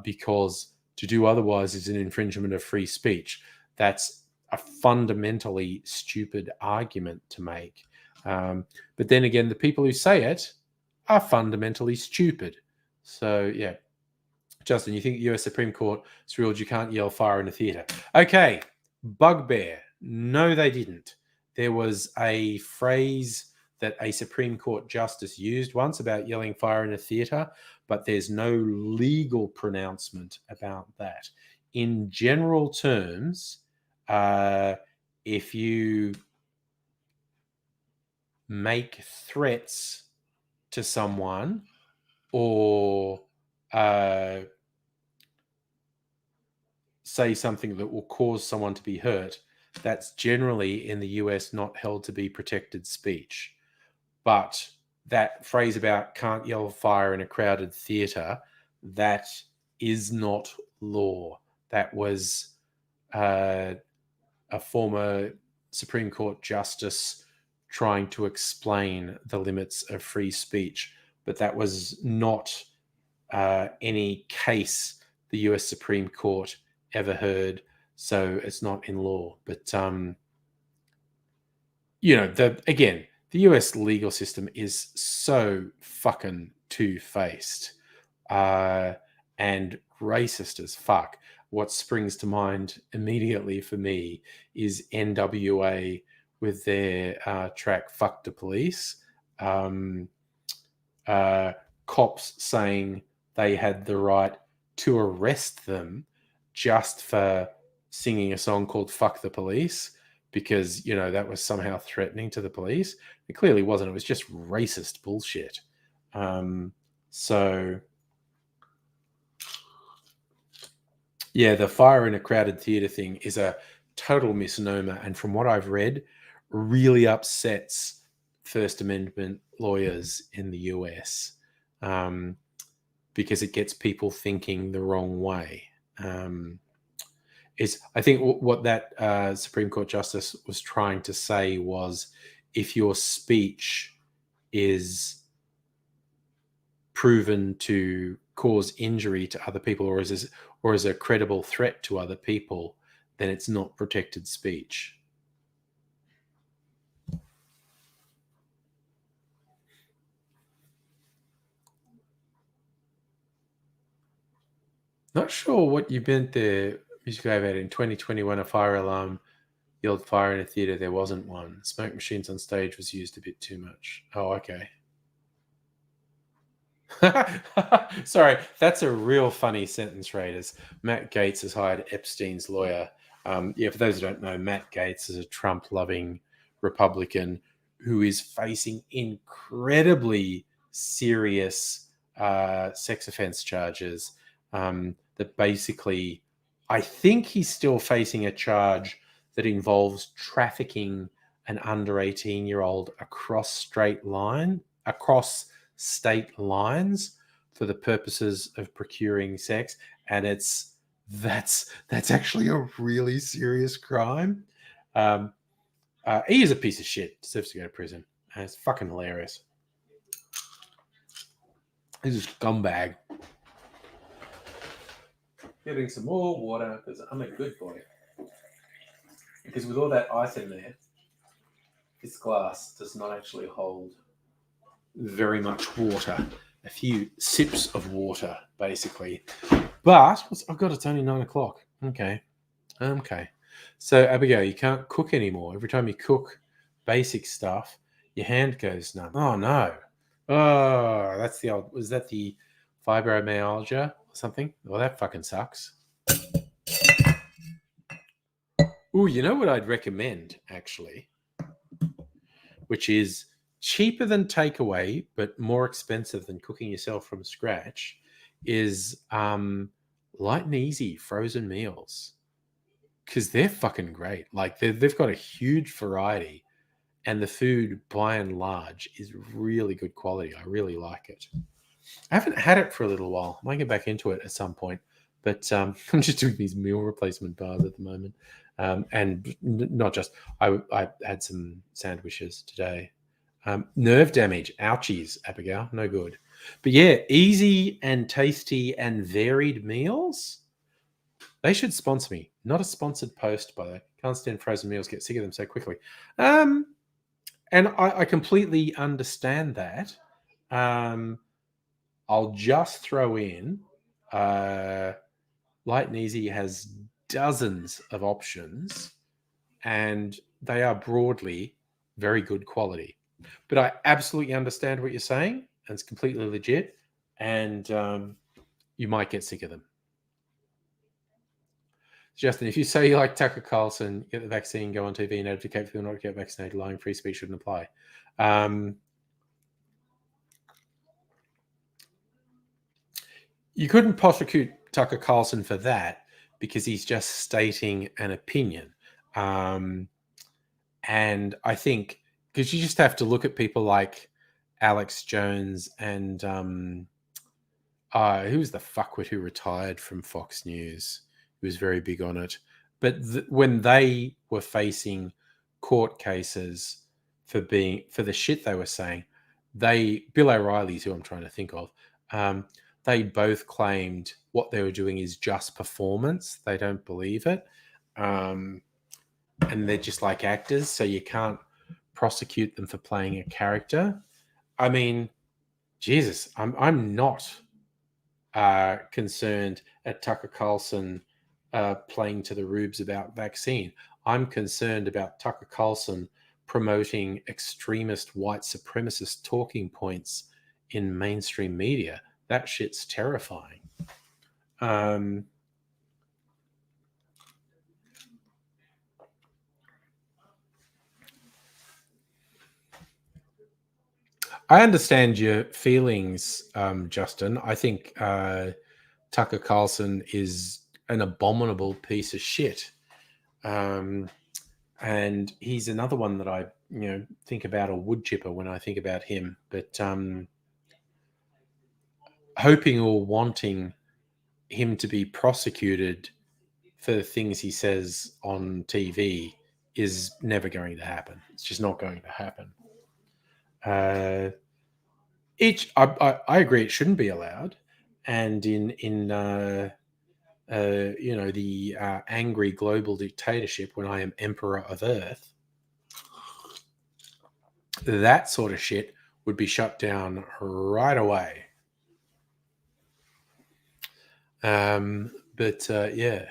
because to do otherwise is an infringement of free speech. That's a fundamentally stupid argument to make. But then again, the people who say it are fundamentally stupid. So, yeah. Justin, you think the US Supreme Court has ruled you can't yell fire in a theatre? Okay, bugbear. No, they didn't. there was a phrase that a Supreme Court justice used once about yelling fire in a theatre, but there's no legal pronouncement about that. In general terms, if you make threats to someone or say something that will cause someone to be hurt, that's generally in the US not held to be protected speech. But that phrase about can't yell fire in a crowded theatre, that is not law. That was a former Supreme Court justice trying to explain the limits of free speech, but that was not any case the US Supreme Court ever heard, so it's not in law. But the US legal system is so fucking two-faced and racist as fuck. What springs to mind immediately for me is NWA with their track "Fuck the Police." Cops saying they had the right to arrest them just for singing a song called "Fuck the Police" because, that was somehow threatening to the police. It clearly wasn't. It was just racist bullshit. The fire in a crowded theatre thing is a total misnomer. And from what I've read, really upsets First Amendment lawyers in the US because it gets people thinking the wrong way. I think what that Supreme Court justice was trying to say was, if your speech is proven to cause injury to other people or is a credible threat to other people, then it's not protected speech. Not sure what you meant there, Music About in 2021, a fire alarm yelled fire in a theatre. There wasn't one. Smoke machines on stage was used a bit too much. Oh, okay. Sorry, that's a real funny sentence, Raiders. Matt Gaetz has hired Epstein's lawyer. For those who don't know, Matt Gaetz is a Trump-loving Republican who is facing incredibly serious sex offense charges. That basically, I think he's still facing a charge that involves trafficking an under 18-year-old across state lines for the purposes of procuring sex, and that's actually a really serious crime. He is a piece of shit. Deserves to go to prison. And it's fucking hilarious. He's a scumbag. Getting some more water because I'm a good boy. Because with all that ice in there, this glass does not actually hold very much water. A few sips of water, basically. But I've got it's only 9 o'clock. Okay. So Abigail, you can't cook anymore. Every time you cook basic stuff, your hand goes numb. Oh no. Oh, that's the old. Was that the fibromyalgia or something? Well, that fucking sucks. Ooh, you know what I'd recommend actually, which is cheaper than takeaway but more expensive than cooking yourself from scratch, is light and easy frozen meals, because they're fucking great. Like they've got a huge variety, and the food by and large is really good quality. I really like it. I haven't had it for a little while. I might get back into it at some point, but I'm just doing these meal replacement bars at the moment. And not just, I had some sandwiches today. Nerve damage, ouchies, Abigail, no good. But yeah, easy and tasty and varied meals. They should sponsor me. Not a sponsored post, by the way. Can't stand frozen meals, get sick of them so quickly. And I completely understand that. I'll just throw in, Light and Easy has dozens of options, and they are broadly very good quality. But I absolutely understand what you're saying, and it's completely legit. And you might get sick of them. Justin, if you say you like Tucker Carlson, get the vaccine, go on TV and advocate for them not to get vaccinated, lying free speech shouldn't apply. You couldn't prosecute Tucker Carlson for that because he's just stating an opinion. And I think because you just have to look at people like Alex Jones and who's the fuckwit who retired from Fox News? He was very big on it. But when they were facing court cases for the shit they were saying, Bill O'Reilly's who I'm trying to think of, they both claimed what they were doing is just performance. They don't believe it. And they're just like actors, so you can't prosecute them for playing a character. I mean, Jesus, I'm not concerned at Tucker Carlson playing to the rubes about vaccine. I'm concerned about Tucker Carlson promoting extremist white supremacist talking points in mainstream media. That shit's terrifying. I understand your feelings, Justin. I think Tucker Carlson is an abominable piece of shit. And he's another one that I, think about a wood chipper when I think about him. But hoping or wanting him to be prosecuted for the things he says on TV is never going to happen. It's just not going to happen. I agree it shouldn't be allowed, and in the angry global dictatorship when I am emperor of Earth, that sort of shit would be shut down right away. But yeah,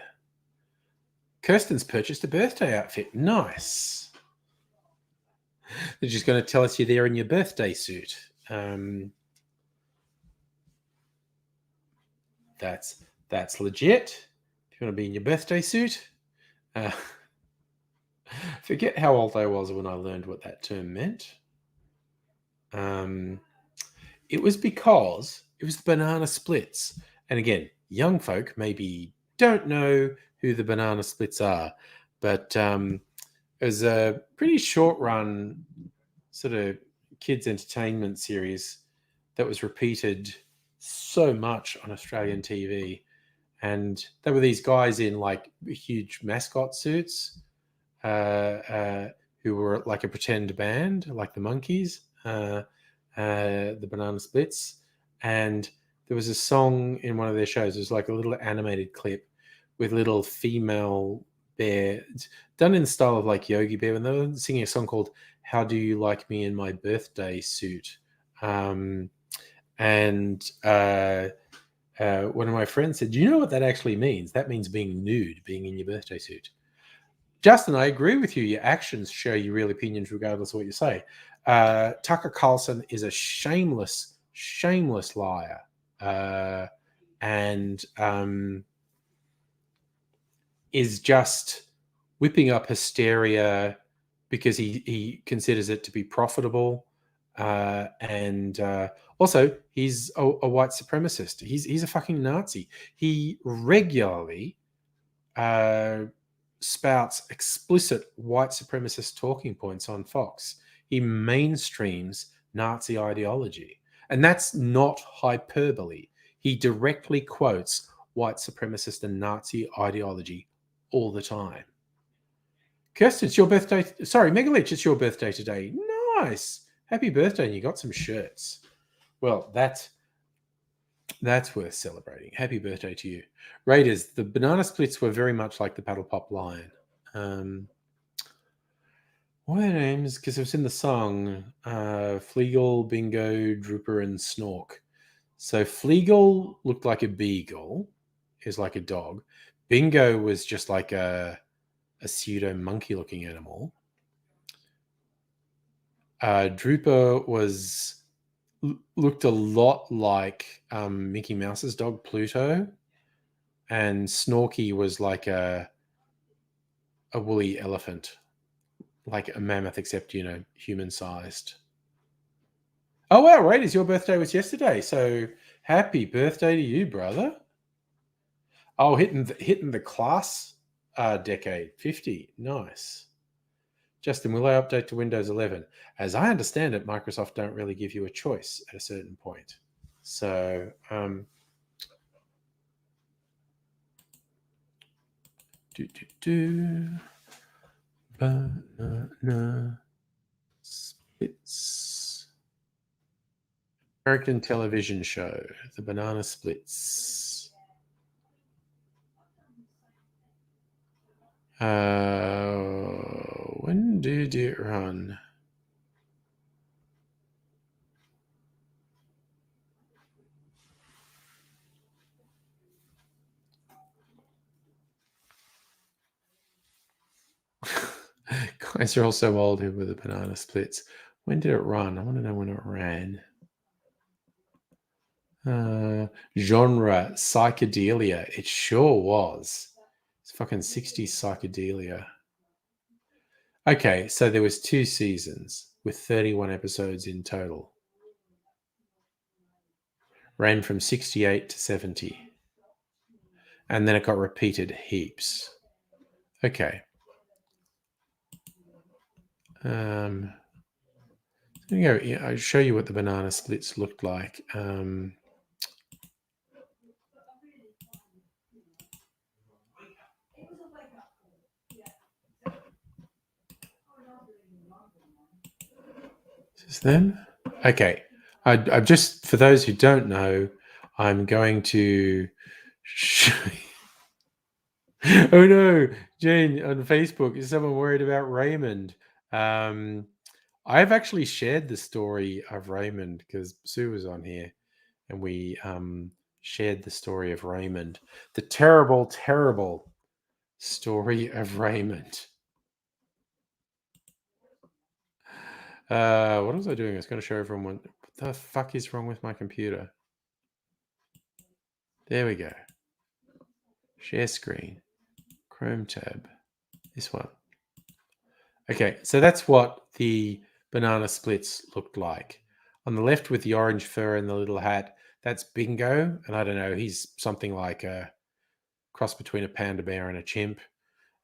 Kirsten's purchased a birthday outfit. Nice. They're just going to tell us you're there in your birthday suit. That's legit. If you want to be in your birthday suit. Forget how old I was when I learned what that term meant. It was because it was the banana splits. And again, young folk maybe don't know who the banana splits are, but it was a pretty short run sort of kids entertainment series that was repeated so much on Australian TV. And there were these guys in like huge mascot suits who were like a pretend band, like the Monkeys, the Banana Splits. And there was a song in one of their shows. It was like a little animated clip with little female bear done in the style of like Yogi Bear, when they were singing a song called "How Do You Like Me in My Birthday Suit." And one of my friends said, "Do you know what that actually means? That means being nude, being in your birthday suit." Justin, I agree with you. Your actions show your real opinions regardless of what you say. Tucker Carlson is a shameless liar. And is just whipping up hysteria because he considers it to be profitable. And also, he's a white supremacist. He's a fucking Nazi. He regularly spouts explicit white supremacist talking points on Fox. He mainstreams Nazi ideology. And that's not hyperbole. He directly quotes white supremacist and Nazi ideology all the time. Kirsten, it's your birthday. Sorry, Megalich, it's your birthday today. Nice. Happy birthday. And you got some shirts. Well, that's worth celebrating. Happy birthday to you. Raiders, the banana splits were very much like the Paddle Pop Lion. What are their names? Because it was in the song Fleagle, Bingo, Drooper, and Snork. So Fleagle looked like a beagle. He was like a dog. Bingo was just like a pseudo monkey looking animal. Drooper looked a lot like Mickey Mouse's dog Pluto, and Snorky was like a woolly elephant, like a mammoth, except human sized. Oh wow, Raiders, your birthday was yesterday, so happy birthday to you, brother. Oh, hitting the class decade 50, nice. Justin, will I update to Windows 11? As I understand it, Microsoft don't really give you a choice at a certain point. So, banana splits. American television show, The Banana Splits. When did it run? Guys are all so old here with the Banana Splits. When did it run? I want to know when it ran. Genre psychedelia. It sure was. It's fucking 60s psychedelia. Okay, so there was 2 seasons with 31 episodes in total. Ran from 68 to 70. And then it got repeated heaps. Okay. I'll show you what the Banana Splits looked like. Is this them? Okay. I just, for those who don't know, I'm going to show Oh no, Jane, on Facebook, is someone worried about Raymond? I've actually shared the story of Raymond because Sue was on here, and we shared the story of Raymond, the terrible, terrible story of Raymond. What was I doing? I was going to show everyone what the fuck is wrong with my computer. There we go. Share screen, Chrome tab, this one. Okay, so that's what the Banana Splits looked like. On the left with the orange fur and the little hat, that's Bingo. And I don't know, he's something like a cross between a panda bear and a chimp.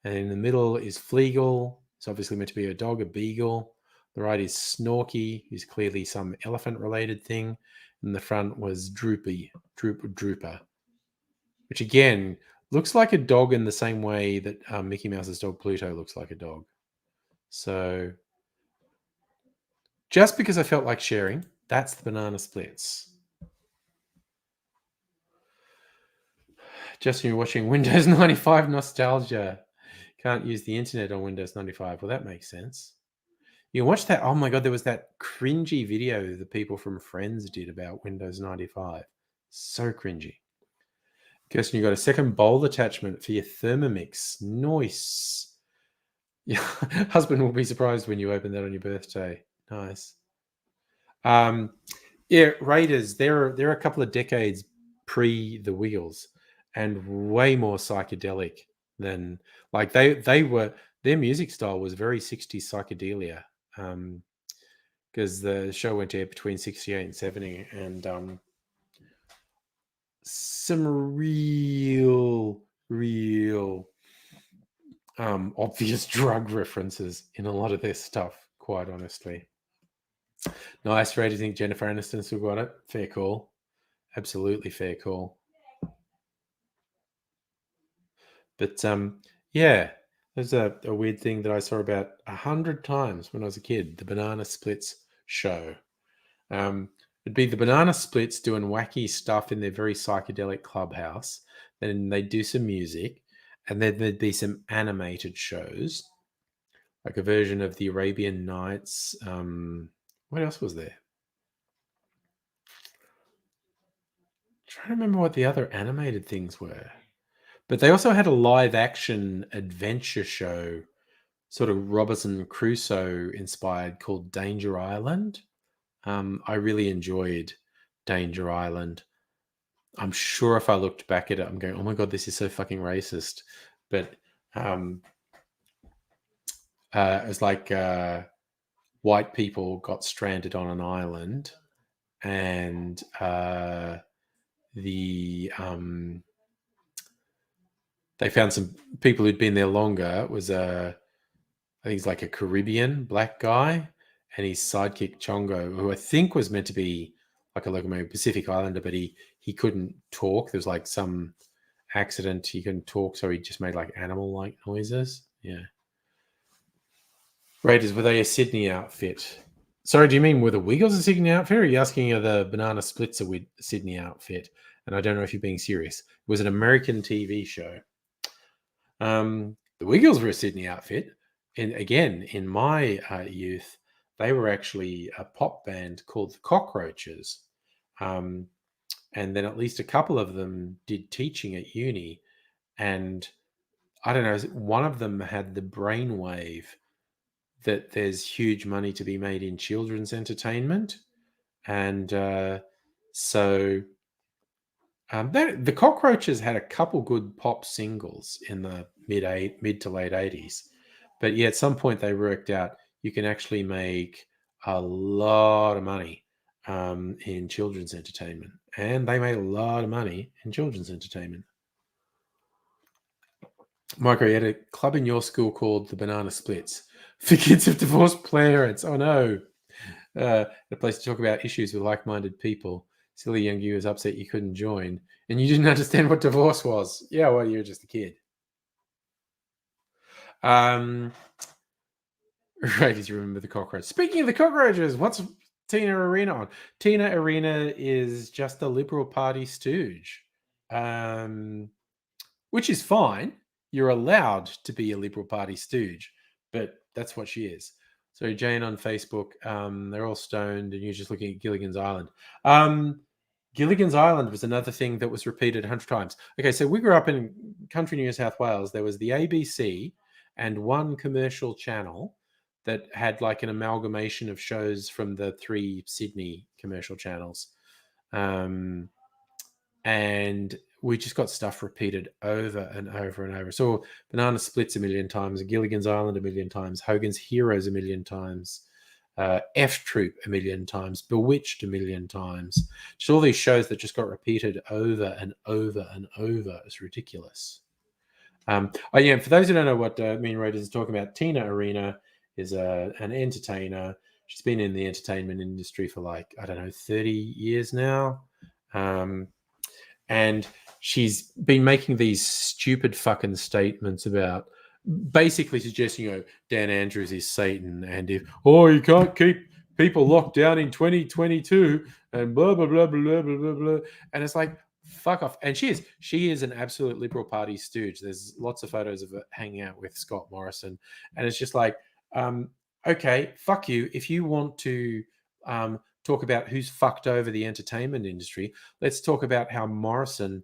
And in the middle is Fleagle. It's obviously meant to be a dog, a beagle. The right is Snorky, who's clearly some elephant related thing. And the front was Drooper, which again looks like a dog in the same way that Mickey Mouse's dog Pluto looks like a dog. So just because I felt like sharing, that's the Banana Splits. Justin, you're watching Windows 95 nostalgia. Can't use the internet on Windows 95. Well, that makes sense. You can watch that. Oh my God, there was that cringy video the people from Friends did about Windows 95. So cringy. Kirsten, you got a second bowl attachment for your Thermomix. Nice. Your husband will be surprised when you open that on your birthday. Nice. Yeah, Raiders. They're a couple of decades pre the Wheels, and way more psychedelic than like they were. Their music style was very 60s psychedelia, because the show went to air between 68 and 70, and some real obvious drug references in a lot of their stuff. Quite honestly. Nice, Ray. Do you think Jennifer Aniston still got it? Fair call. Absolutely fair call. But yeah, there's a weird thing that I saw about 100 times when I was a kid. The Banana Splits show. It'd be the Banana Splits doing wacky stuff in their very psychedelic clubhouse. Then they'd do some music, and then there'd be some animated shows, like a version of the Arabian Nights. What else was there? Trying to remember what the other animated things were. But they also had a live action adventure show sort of Robinson Crusoe inspired called Danger Island. I really enjoyed Danger Island. I'm sure if I looked back at it, I'm going, oh my God, this is so fucking racist. But it's like white people got stranded on an island, and they found some people who'd been there longer. It was I think he's like a Caribbean black guy, and his sidekick Chongo, who I think was meant to be like a locomotive Pacific Islander, but he couldn't talk. There's like some accident, he couldn't talk, so he just made like animal-like noises. Yeah. Raiders, were they a Sydney outfit? Sorry, do you mean were the Wiggles a Sydney outfit, or are you asking are the Banana Splits a Sydney outfit? And I don't know if you're being serious. It was an American TV show. The Wiggles were a Sydney outfit. And again, in my youth, they were actually a pop band called the Cockroaches. And then at least a couple of them did teaching at uni. And I don't know, one of them had the brainwave that there's huge money to be made in children's entertainment. And so the Cockroaches had a couple good pop singles in the mid to late 80s. But yeah, at some point they worked out you can actually make a lot of money in children's entertainment. And they made a lot of money in children's entertainment. Michael, you had a club in your school called the Banana Splits for kids of divorced parents. Oh no. A place to talk about issues with like-minded people. Silly young you was upset you couldn't join. And you didn't understand what divorce was. Yeah, well, you were just a kid. Right, as you remember the cockroach. Speaking of the cockroaches, what's Tina Arena on? Tina Arena is just a Liberal Party stooge, which is fine. You're allowed to be a Liberal Party stooge, but that's what she is. So Jane on Facebook, they're all stoned, and you're just looking at Gilligan's Island. Gilligan's Island was another thing that was repeated 100 times. Okay, so we grew up in country New South Wales. There was the ABC and one commercial channel that had like an amalgamation of shows from the 3 Sydney commercial channels. And we just got stuff repeated over and over and over. So Banana Splits a million times, Gilligan's Island a million times, Hogan's Heroes a million times, F Troop a million times, Bewitched a million times. Just all these shows that just got repeated over and over and over. It's ridiculous. Oh yeah, for those who don't know what Mean Raiders is talking about, Tina Arena is an entertainer. She's been in the entertainment industry for like, I don't know, 30 years now. And she's been making these stupid fucking statements about basically suggesting, Dan Andrews is Satan, and if you can't keep people locked down in 2022 and blah blah blah blah blah blah blah, and it's like, fuck off. And she is an absolute Liberal Party stooge. There's lots of photos of her hanging out with Scott Morrison, and it's just like, okay, fuck you. If you want to talk about who's fucked over the entertainment industry, let's talk about how Morrison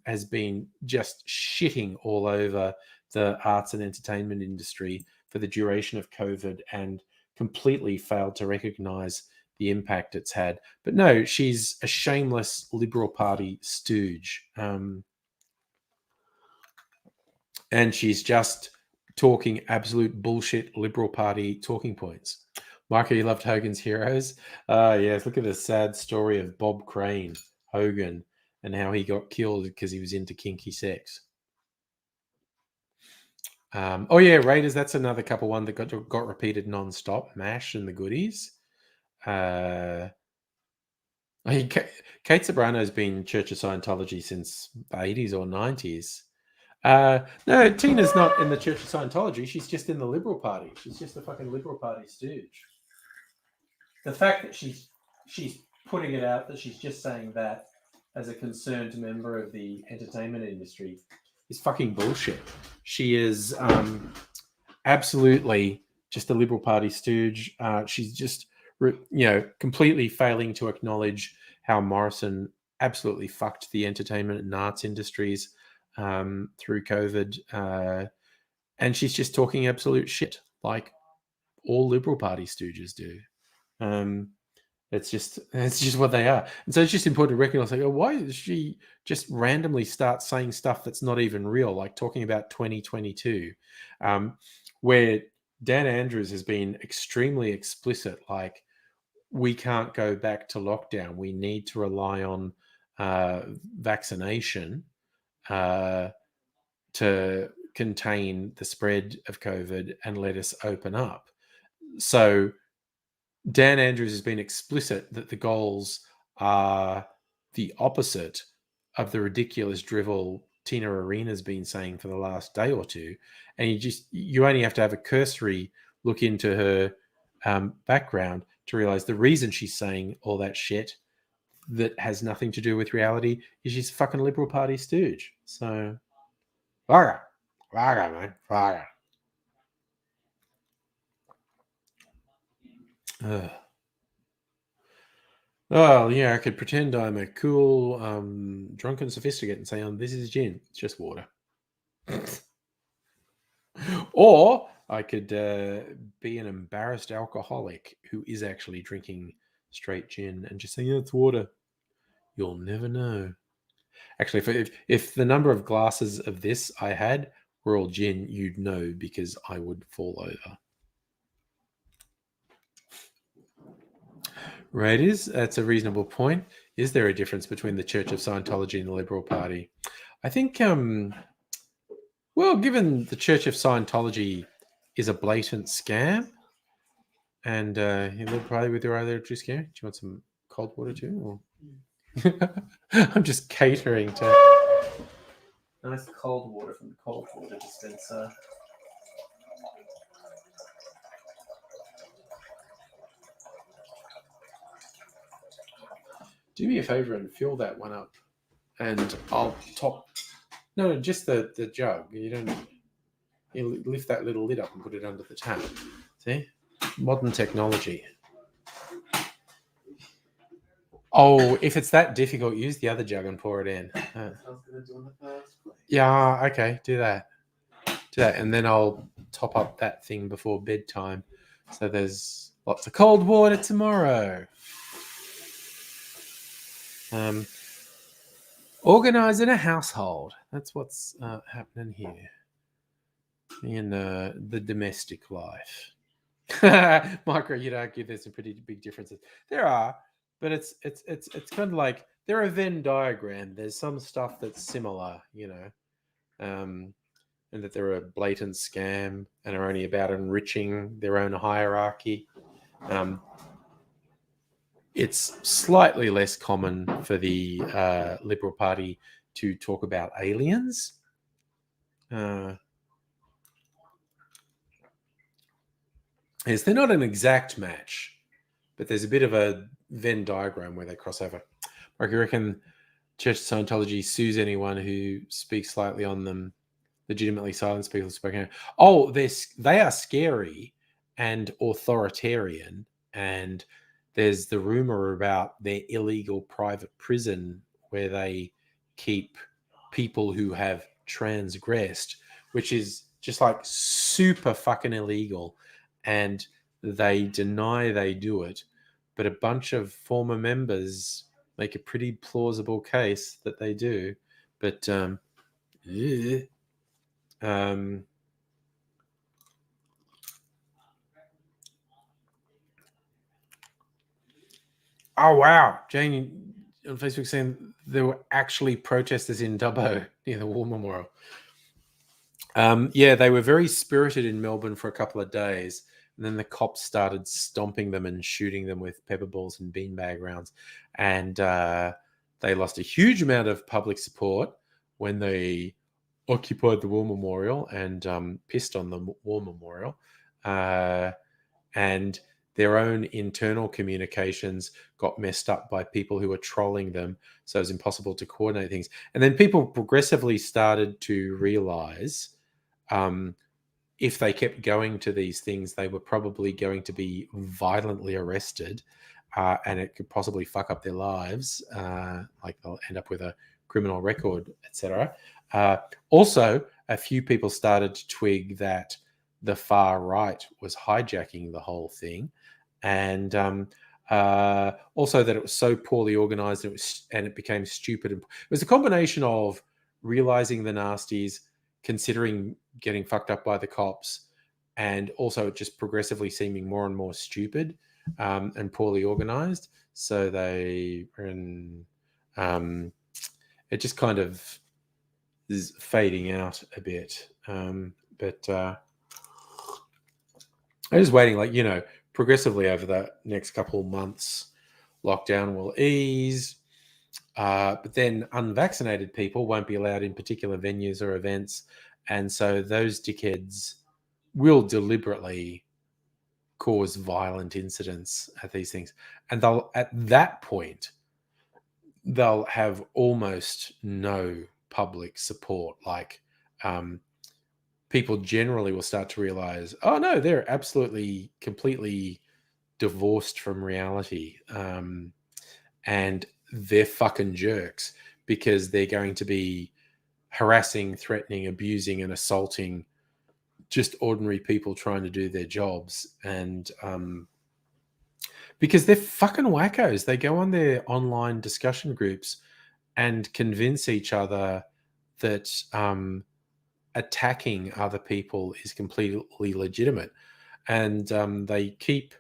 has been just shitting all over the arts and entertainment industry for the duration of COVID and completely failed to recognize the impact it's had. But no, she's a shameless Liberal Party stooge. And she's just talking absolute bullshit Liberal Party talking points. Michael, you loved Hogan's Heroes? Yes, look at the sad story of Bob Crane, Hogan, and how he got killed because he was into kinky sex. Oh yeah, Raiders, that's another couple one that got repeated non-stop. MASH and the Goodies. Kate Sobrano's been Church of Scientology since the 80s or 90s. No, Tina's not in the Church of Scientology. She's just in the Liberal Party. She's just a fucking Liberal Party stooge. The fact that she's putting it out that she's just saying that as a concerned member of the entertainment industry is fucking bullshit. She is absolutely just a Liberal Party stooge. She's just, completely failing to acknowledge how Morrison absolutely fucked the entertainment and arts industries through COVID. and she's just talking absolute shit, like all Liberal Party stooges do. It's just what they are. And so it's just important to recognize, like, oh, why does she just randomly start saying stuff that's not even real, like talking about 2022, where Dan Andrews has been extremely explicit, like, we can't go back to lockdown. We need to rely on vaccination to contain the spread of COVID and let us open up. So Dan Andrews has been explicit that the goals are the opposite of the ridiculous drivel Tina Arena's been saying for the last day or two. And you only have to have a cursory look into her background to realize the reason she's saying all that shit that has nothing to do with reality is she's a fucking Liberal Party stooge. So, vaga, man, vaga. Oh, yeah, I could pretend I'm a cool, drunken sophisticate and say, this is gin. It's just water. Or I could be an embarrassed alcoholic who is actually drinking straight gin and just saying, yeah, it's water. You'll never know. Actually, if the number of glasses of this I had were all gin, you'd know because I would fall over. Right, that's a reasonable point. Is there a difference between the Church of Scientology and the Liberal Party? I think, well, given the Church of Scientology is a blatant scam, and you live probably with your other scam. Do you want some cold water too? Or? I'm just catering to nice cold water from the cold water dispenser. Do me a favor and fill that one up, and I'll top. No, just the jug. You lift that little lid up and put it under the tap. See, modern technology. Oh, if it's that difficult, use the other jug and pour it in. I was going to do in the first place. Yeah, okay, do that. And then I'll top up that thing before bedtime. So there's lots of cold water tomorrow. Organising a household. That's what's happening here in the domestic life. Micro, you'd argue there's some pretty big differences. There are, but it's kind of like they're a Venn diagram. There's some stuff that's similar, and that they're a blatant scam and are only about enriching their own hierarchy. It's slightly less common for the Liberal Party to talk about aliens. Yes, they're not an exact match, but there's a bit of a Venn diagram where they cross over. I reckon Church of Scientology sues anyone who speaks slightly on them, legitimately silence people spoken. Oh, they are scary and authoritarian, and there's the rumor about their illegal private prison where they keep people who have transgressed, which is just like super fucking illegal, and they deny they do it, but a bunch of former members make a pretty plausible case that they do. But oh wow, Jane on Facebook saying there were actually protesters in Dubbo near the War Memorial. Yeah, they were very spirited in Melbourne for a couple of days, and then the cops started stomping them and shooting them with pepper balls and beanbag rounds, and they lost a huge amount of public support when they occupied the War Memorial and pissed on the War Memorial, and their own internal communications got messed up by people who were trolling them, so it was impossible to coordinate things. And then people progressively started to realize if they kept going to these things, they were probably going to be violently arrested. and it could possibly fuck up their lives, like they'll end up with a criminal record, etc. Also, a few people started to twig that the far right was hijacking the whole thing, and also that it was so poorly organized and it became stupid. It was a combination of realizing the nasties, considering getting fucked up by the cops, and also just progressively seeming more and more stupid and poorly organized. So they were in, it just kind of is fading out a bit. But I'm just waiting, like, progressively over the next couple of months, lockdown will ease. But then unvaccinated people won't be allowed in particular venues or events. And so those dickheads will deliberately cause violent incidents at these things. And at that point, they'll have almost no public support. Like, people generally will start to realize, oh no, they're absolutely, completely divorced from reality. And they're fucking jerks because they're going to be harassing, threatening, abusing, and assaulting just ordinary people trying to do their jobs. And because they're fucking wackos. They go on their online discussion groups and convince each other that attacking other people is completely legitimate. And they keep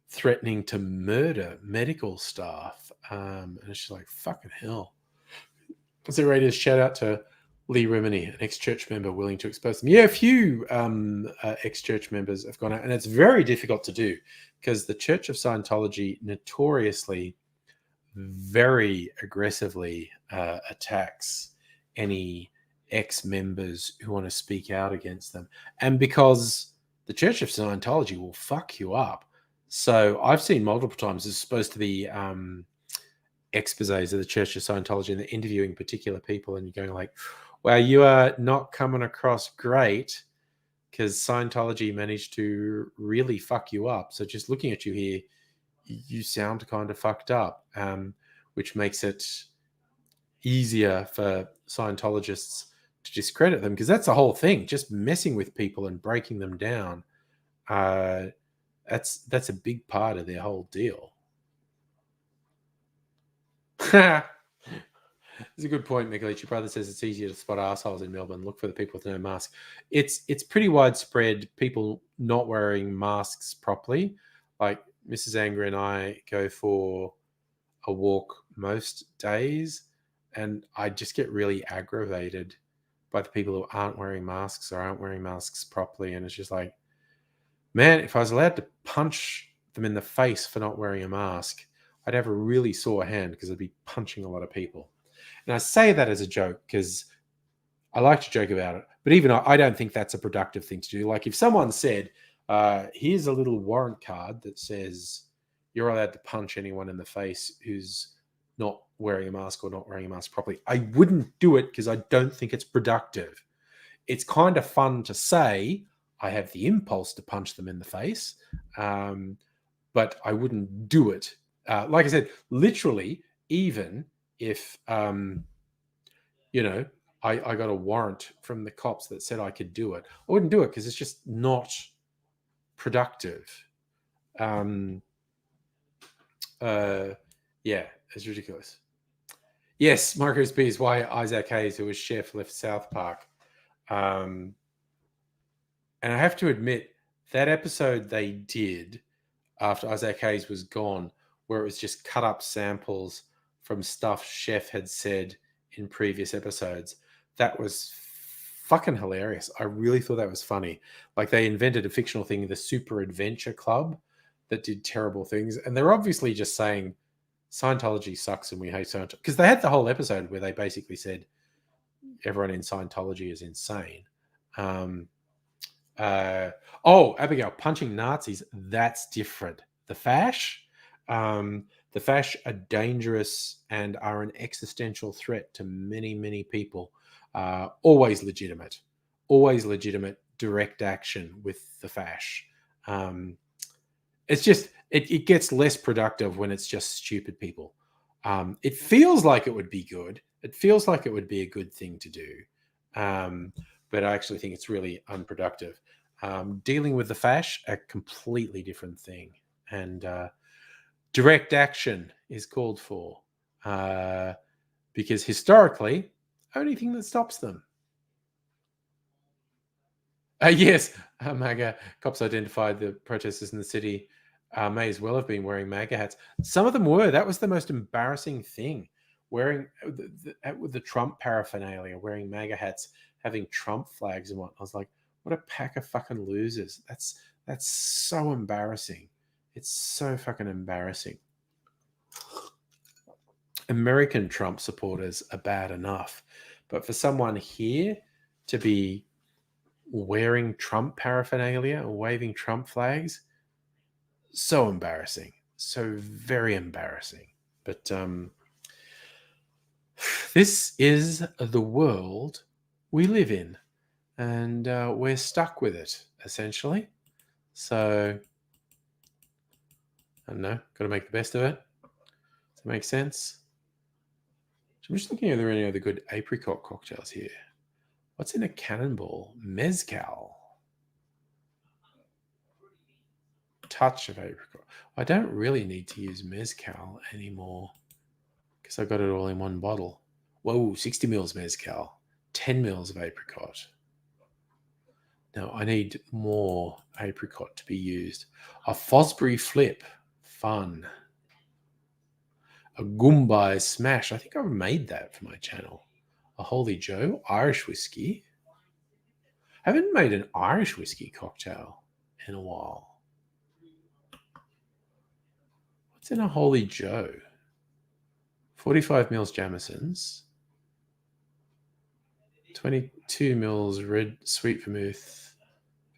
threatening to murder medical staff. And it's just like, fucking hell. So, Raiders, shout out to Lee Remini, an ex-church member willing to expose them. Yeah, a few ex-church members have gone out, and it's very difficult to do because the Church of Scientology notoriously very aggressively attacks any ex-members who want to speak out against them. And because the Church of Scientology will fuck you up. So I've seen multiple times, it's supposed to be exposés of the Church of Scientology, and they're interviewing particular people, and you're going like, wow, you are not coming across great because Scientology managed to really fuck you up. So just looking at you here, you sound kind of fucked up, which makes it easier for Scientologists to discredit them, because that's the whole thing, just messing with people and breaking them down. That's a big part of their whole deal. It's a good point, Mikulich. Your brother says it's easier to spot assholes in Melbourne. Look for the people with no mask. It's pretty widespread, people not wearing masks properly. Like Mrs. Anger and I go for a walk most days, and I just get really aggravated by the people who aren't wearing masks or aren't wearing masks properly. And it's just like, man, if I was allowed to punch them in the face for not wearing a mask, I'd have a really sore hand because I'd be punching a lot of people. And I say that as a joke because I like to joke about it. But even I don't think that's a productive thing to do. Like if someone said, here's a little warrant card that says you're allowed to punch anyone in the face who's not wearing a mask or not wearing a mask properly, I wouldn't do it because I don't think it's productive. It's kind of fun to say, I have the impulse to punch them in the face, but I wouldn't do it. Like I said, literally, even if, I got a warrant from the cops that said I could do it, I wouldn't do it because it's just not productive. Yeah, it's ridiculous. Yes, Marcus B is why Isaac Hayes, who was chef, left South Park. And I have to admit, that episode they did after Isaac Hayes was gone, where it was just cut up samples from stuff Chef had said in previous episodes, that was fucking hilarious. I really thought that was funny. Like they invented a fictional thing, the Super Adventure Club, that did terrible things. And they're obviously just saying Scientology sucks and we hate Scientology. Because they had the whole episode where they basically said everyone in Scientology is insane. Abigail, punching Nazis, that's different. The Fash are dangerous and are an existential threat to many, many people. Always legitimate direct action with the Fash. It's just it gets less productive when it's just stupid people. It feels like it would be good. It feels like it would be a good thing to do, um, but I actually think it's really unproductive. Dealing with the fash, a completely different thing, and direct action is called for uh, because historically, only thing that stops them. Yes, MAGA cops identified the protesters in the city may as well have been wearing MAGA hats. Some of them were. That was the most embarrassing thing. Wearing with the Trump paraphernalia, wearing MAGA hats, having Trump flags and what. I was like, what a pack of fucking losers. That's so embarrassing. It's so fucking embarrassing. American Trump supporters are bad enough, but for someone here to be wearing Trump paraphernalia or waving Trump flags, so embarrassing, so very embarrassing. But this is the world we live in, and we're stuck with it essentially. So I don't know, got to make the best of it. Does that make sense? So I'm just looking, are there any other good apricot cocktails here? What's in a cannonball? Mezcal. Touch of apricot. I don't really need to use mezcal anymore because I got it all in one bottle. Whoa, 60 mils mezcal, 10 mils of apricot. Now I need more apricot to be used. A Fosbury flip, fun. A Goombay smash. I think I've made that for my channel. A Holy Joe, Irish whiskey. I haven't made an Irish whiskey cocktail in a while. What's in a Holy Joe? 45 mils Jameson's. 22 mils red sweet vermouth.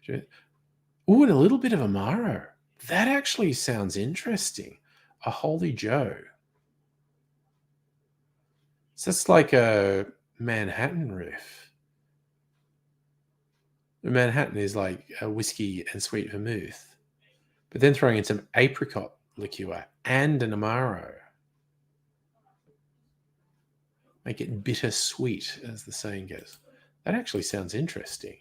Oh, and a little bit of Amaro. That actually sounds interesting. A Holy Joe. So that's like a Manhattan riff. The Manhattan is like a whiskey and sweet vermouth, but then throwing in some apricot liqueur and an Amaro. Make it bittersweet, as the saying goes. That actually sounds interesting.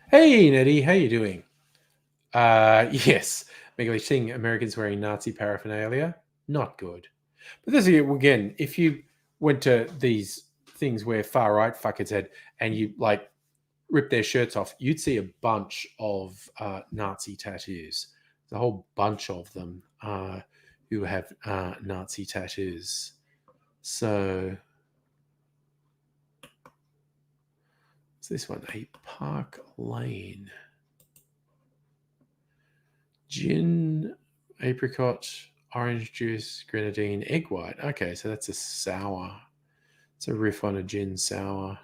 Hey, Nettie, how you doing? Yes, Megally, seeing Americans wearing Nazi paraphernalia, not good. But this again, if you went to these things where far right fuckers had, and you like rip their shirts off, you'd see a bunch of Nazi tattoos. There's a whole bunch of them who have Nazi tattoos. So, what's this one? A Park Lane. Gin, apricot, orange juice, grenadine, egg white. Okay, so that's a sour. It's a riff on a gin sour.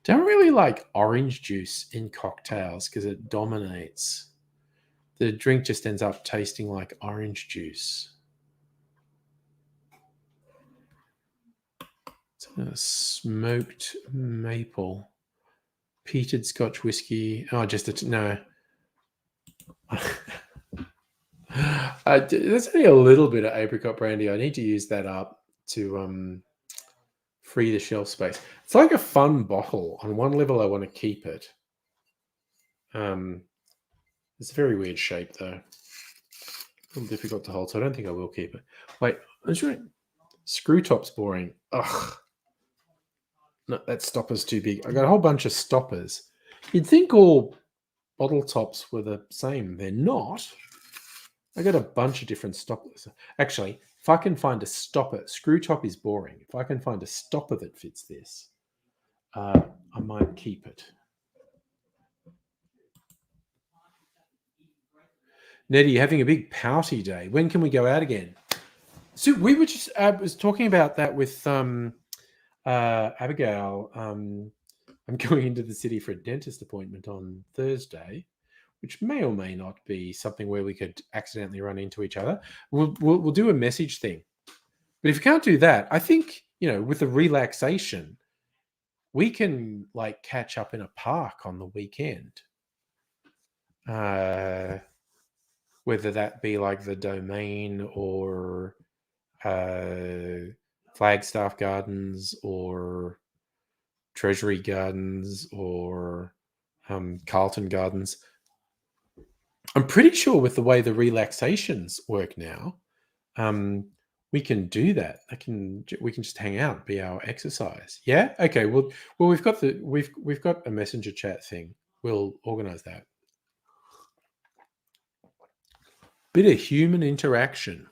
Don't really like orange juice in cocktails because it dominates. The drink just ends up tasting like orange juice. It's a smoked maple, peated Scotch whiskey. Oh, just no. There's only a little bit of apricot brandy. I need to use that up to free the shelf space. It's like a fun bottle. On one level, I want to keep it. It's a very weird shape, though. A little difficult to hold, so I don't think I will keep it. Wait, I'm sure screw top's boring. Ugh. No, that stopper's too big. I got a whole bunch of stoppers. You'd think all bottle tops were the same. They're not. I got a bunch of different stoppers. Actually, if I can find a stopper, screw top is boring. If I can find a stopper that fits this, I might keep it. Nettie, you're having a big pouty day. When can we go out again? So we were just was talking about that with Abigail. I'm going into the city for a dentist appointment on Thursday, which may or may not be something where we could accidentally run into each other. We'll do a message thing. But if you can't do that, I think, with the relaxation, we can like catch up in a park on the weekend. whether that be like the Domain or Flagstaff Gardens or Treasury Gardens or Carlton Gardens. I'm pretty sure with the way the relaxations work now, we can do that. We can just hang out, be our exercise. Yeah. Okay. Well, we've got a messenger chat thing. We'll organize that. Bit of human interaction.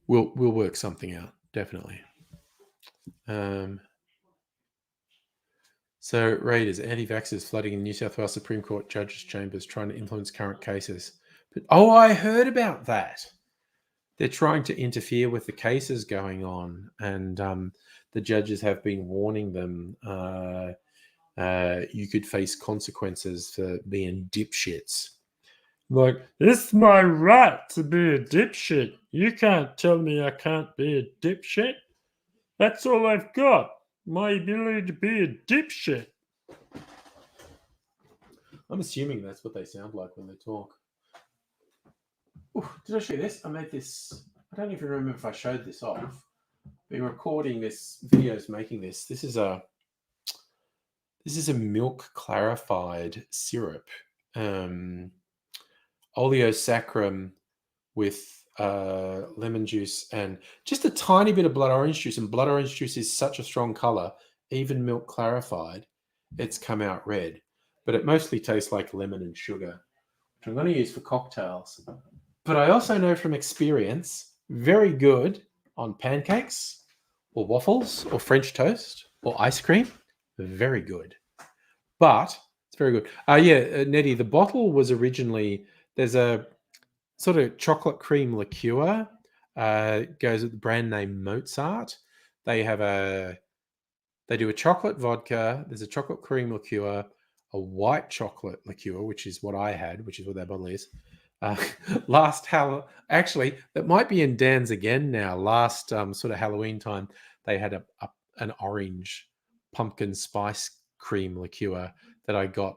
We'll work something out, definitely. So, Raiders, anti-vaxxers flooding in New South Wales Supreme Court judges' chambers trying to influence current cases. But I heard about that. They're trying to interfere with the cases going on, and the judges have been warning them. You could face consequences for being dipshits. Like, it's my right to be a dipshit. You can't tell me I can't be a dipshit. That's all I've got. My ability to be a dipshit. I'm assuming that's what they sound like when they talk. Ooh, did I show you this? I made this. I don't even remember if I showed this off. Been recording this videos making this. This is a milk clarified syrup. Oleosaccharum with lemon juice and just a tiny bit of blood orange juice. And blood orange juice is such a strong color, even milk clarified, it's come out red. But it mostly tastes like lemon and sugar, which I'm going to use for cocktails. But I also know from experience, very good on pancakes or waffles or French toast or ice cream. Very good. But it's very good. Nettie, the bottle was originally, there's a sort of chocolate cream liqueur, goes with the brand name Mozart. They do a chocolate vodka, there's a chocolate cream liqueur, a white chocolate liqueur, which is what I had, which is what that bottle is. Actually, that might be in Dan's again now. Last sort of Halloween time, they had an orange pumpkin spice cream liqueur that I got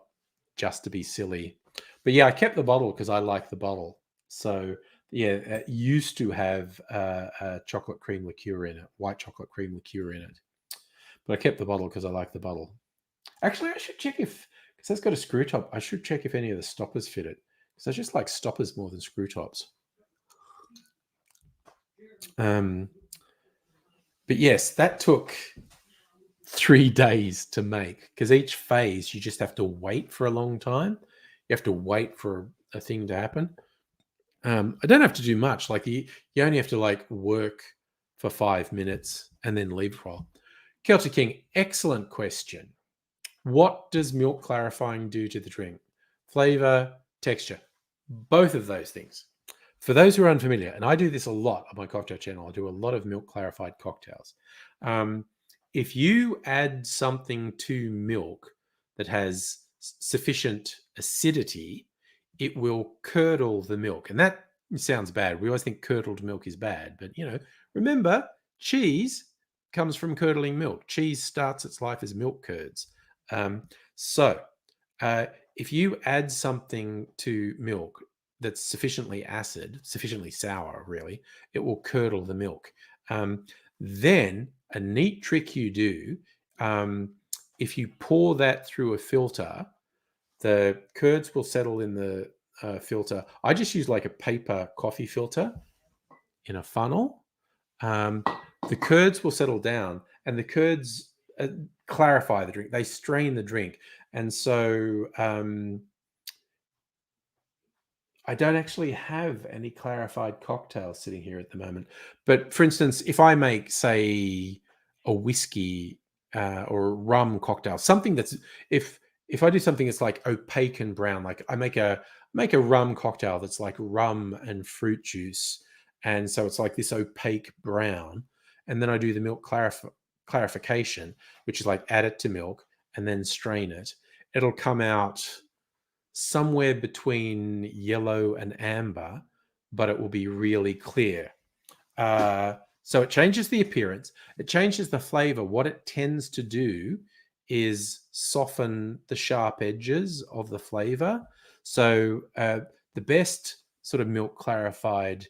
just to be silly. But yeah, I kept the bottle because I like the bottle. So yeah, it used to have a chocolate cream liqueur in it, white chocolate cream liqueur in it. But I kept the bottle because I like the bottle. Actually, I should check because that's got a screw top. I should check if any of the stoppers fit it. Because I just like stoppers more than screw tops. But yes, that took 3 days to make because each phase you just have to wait for a long time. You have to wait for a thing to happen. I don't have to do much. Like you only have to like work for 5 minutes and then leave for a while. Celtic King, excellent question. What does milk clarifying do to the drink? Flavor, texture, both of those things. For those who are unfamiliar, and I do this a lot on my cocktail channel, I do a lot of milk clarified cocktails. If you add something to milk that has sufficient acidity, it will curdle the milk. And that sounds bad. We always think curdled milk is bad. But, remember, cheese comes from curdling milk. Cheese starts its life as milk curds. If you add something to milk that's sufficiently acid, sufficiently sour, really, it will curdle the milk. Then a neat trick you do, if you pour that through a filter, the curds will settle in the filter. I just use like a paper coffee filter in a funnel. The curds will settle down, and the curds clarify the drink. They strain the drink. And so I don't actually have any clarified cocktails sitting here at the moment. But for instance, if I make, say, a whiskey or a rum cocktail, something that's if I do something that's like opaque and brown, like I make a rum cocktail that's like rum and fruit juice, and so it's like this opaque brown, and then I do the milk clarification, which is like add it to milk and then strain it. It'll come out somewhere between yellow and amber, but it will be really clear. So it changes the appearance, it changes the flavor. What it tends to do is soften the sharp edges of the flavor. So the best sort of milk clarified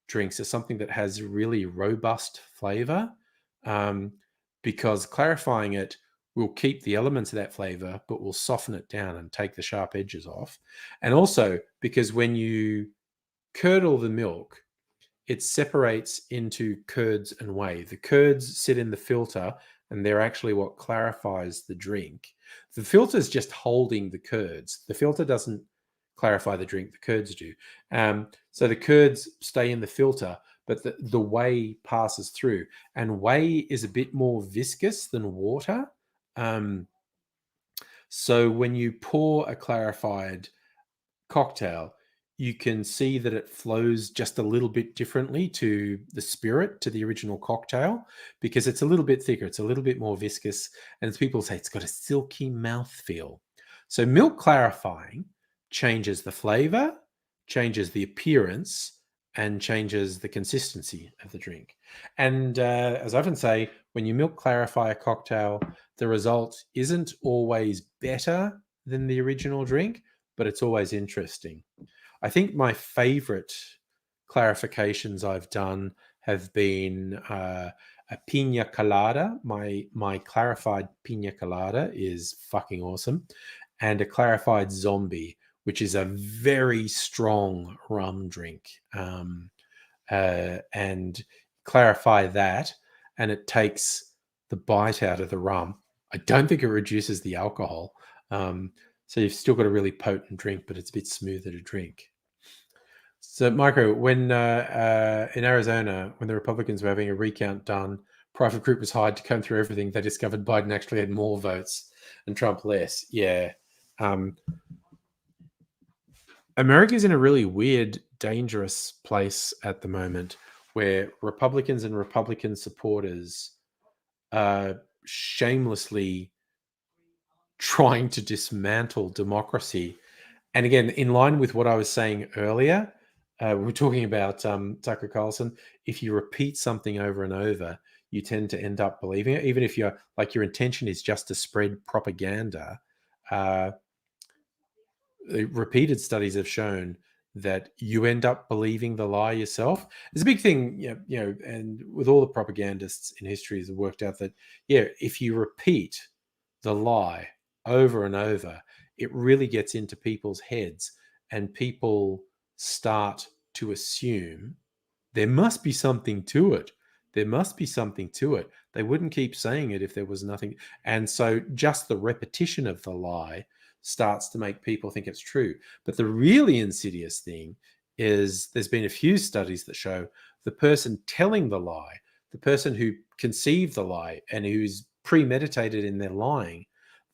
drinks are something that has really robust flavor, um, because clarifying it will keep the elements of that flavor, but will soften it down and take the sharp edges off. And also because when you curdle the milk, it separates into curds and whey. The curds sit in the filter and they're actually what clarifies the drink. The filter is just holding the curds. The filter doesn't clarify the drink, the curds do. So the curds stay in the filter, but the whey passes through. And whey is a bit more viscous than water. So when you pour a clarified cocktail, you can see that it flows just a little bit differently to the spirit, to the original cocktail, because it's a little bit thicker, it's a little bit more viscous, and as people say, it's got a silky mouthfeel. So milk clarifying changes the flavor, changes the appearance, and changes the consistency of the drink. And as I often say, when you milk clarify a cocktail, the result isn't always better than the original drink, but it's always interesting. I think my favorite clarifications I've done have been a pina colada. My clarified pina colada is fucking awesome, and a clarified zombie, which is a very strong rum drink. And clarify that, and it takes the bite out of the rum. I don't think it reduces the alcohol. So you've still got a really potent drink, but it's a bit smoother to drink. So, Michael, when in Arizona, when the Republicans were having a recount done, private group was hired to comb through everything. They discovered Biden actually had more votes and Trump less. Yeah. America's in a really weird, dangerous place at the moment where Republicans and Republican supporters are shamelessly trying to dismantle democracy. And again, in line with what I was saying earlier, we were talking about Tucker Carlson. If you repeat something over and over, you tend to end up believing it, even if your intention is just to spread propaganda. Repeated studies have shown that you end up believing the lie yourself. It's a big thing, and with all the propagandists in history has worked out that, if you repeat the lie over and over, it really gets into people's heads and people start to assume there must be something to it. There must be something to it. They wouldn't keep saying it if there was nothing. And so just the repetition of the lie starts to make people think it's true. But the really insidious thing is there's been a few studies that show the person telling the lie, the person who conceived the lie and who's premeditated in their lying,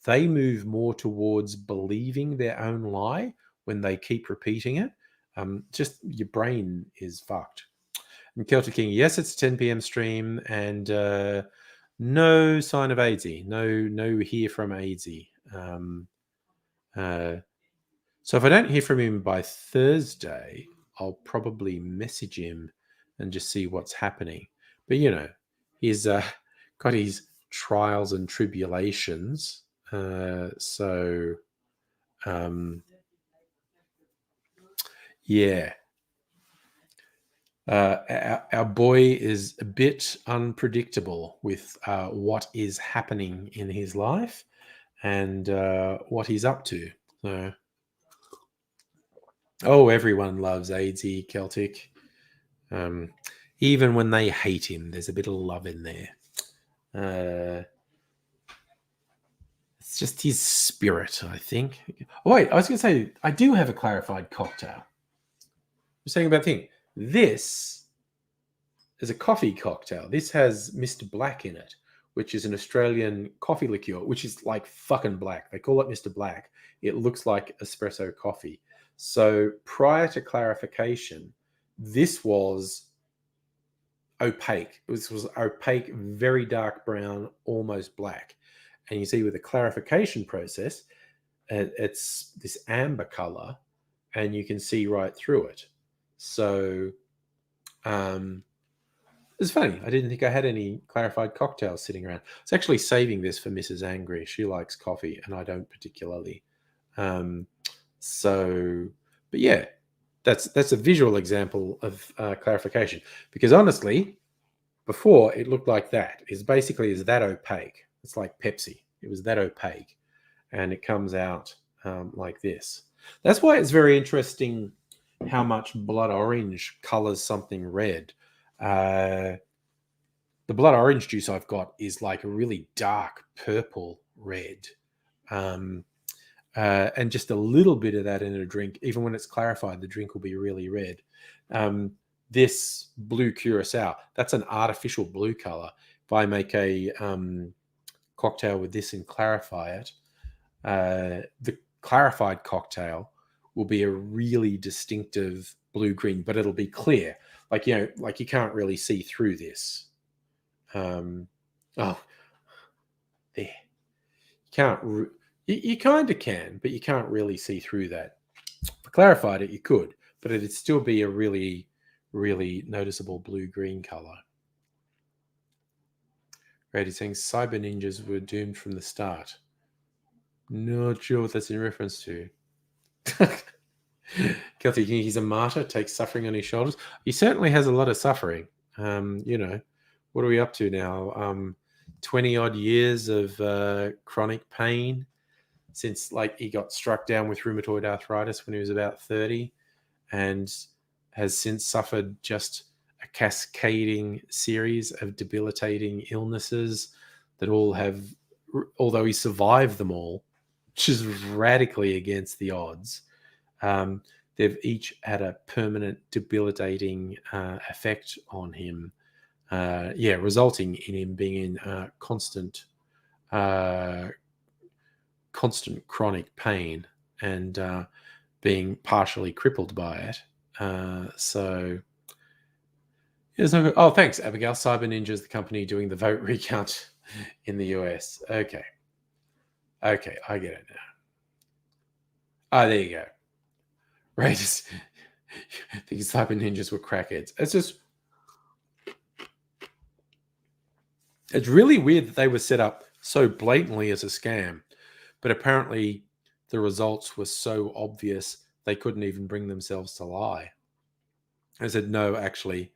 they move more towards believing their own lie when they keep repeating it. Just your brain is fucked. And Celtic King, yes, it's a 10 p.m. stream, and no sign of AIDSy. No hear from AIDSy. So if I don't hear from him by Thursday, I'll probably message him and just see what's happening. But he's got his trials and tribulations. Yeah. Our boy is a bit unpredictable with what is happening in his life and what he's up to. So, everyone loves AIDSy Celtic. Even when they hate him, there's a bit of love in there. It's just his spirit, I think. Oh, wait, I was going to say, I do have a clarified cocktail. I'm saying about thing. This is a coffee cocktail. This has Mr. Black in it, which is an Australian coffee liqueur, which is like fucking black. They call it Mr. Black. It looks like espresso coffee. So prior to clarification, this was opaque. This was opaque, very dark brown, almost black. And you see with the clarification process, it's this amber color, and you can see right through it. So It's funny. I didn't think I had any clarified cocktails sitting around. I was actually saving this for Mrs. Angry. She likes coffee, and I don't particularly. Um, so, but yeah, that's a visual example of clarification. Because honestly, before it looked like that. It's basically is that opaque. It's like Pepsi. It was that opaque, and it comes out like this. That's why it's very interesting how much blood orange colors something red. Uh, the blood orange juice I've got is like a really dark purple red. Um, and just a little bit of that in a drink, even when it's clarified, the drink will be really red. Um, this blue curacao, that's an artificial blue color. If I make a cocktail with this and clarify it, the clarified cocktail will be a really distinctive blue green, but it'll be clear. Like, like you can't really see through this. Oh, there. You can't. You kind of can, but you can't really see through that. If I clarified it, you could, but it'd still be a really, really noticeable blue-green color. Right, he's saying cyber ninjas were doomed from the start. Not sure what that's in reference to. Kelty, you think he's a martyr, takes suffering on his shoulders? He certainly has a lot of suffering. What are we up to now? 20 odd years of chronic pain since like he got struck down with rheumatoid arthritis when he was about 30 and has since suffered just a cascading series of debilitating illnesses that all have, although he survived them all, which is radically against the odds, they've each had a permanent debilitating effect on him, resulting in him being in constant chronic pain and being partially crippled by it. So there's no. Oh, thanks, Abigail. Cyber Ninja is the company doing the vote recount in the US. Okay, I get it now. Oh, there you go. Right, these Cyber Ninjas were crackheads. It's really weird that they were set up so blatantly as a scam, but apparently the results were so obvious they couldn't even bring themselves to lie. I said, no, actually,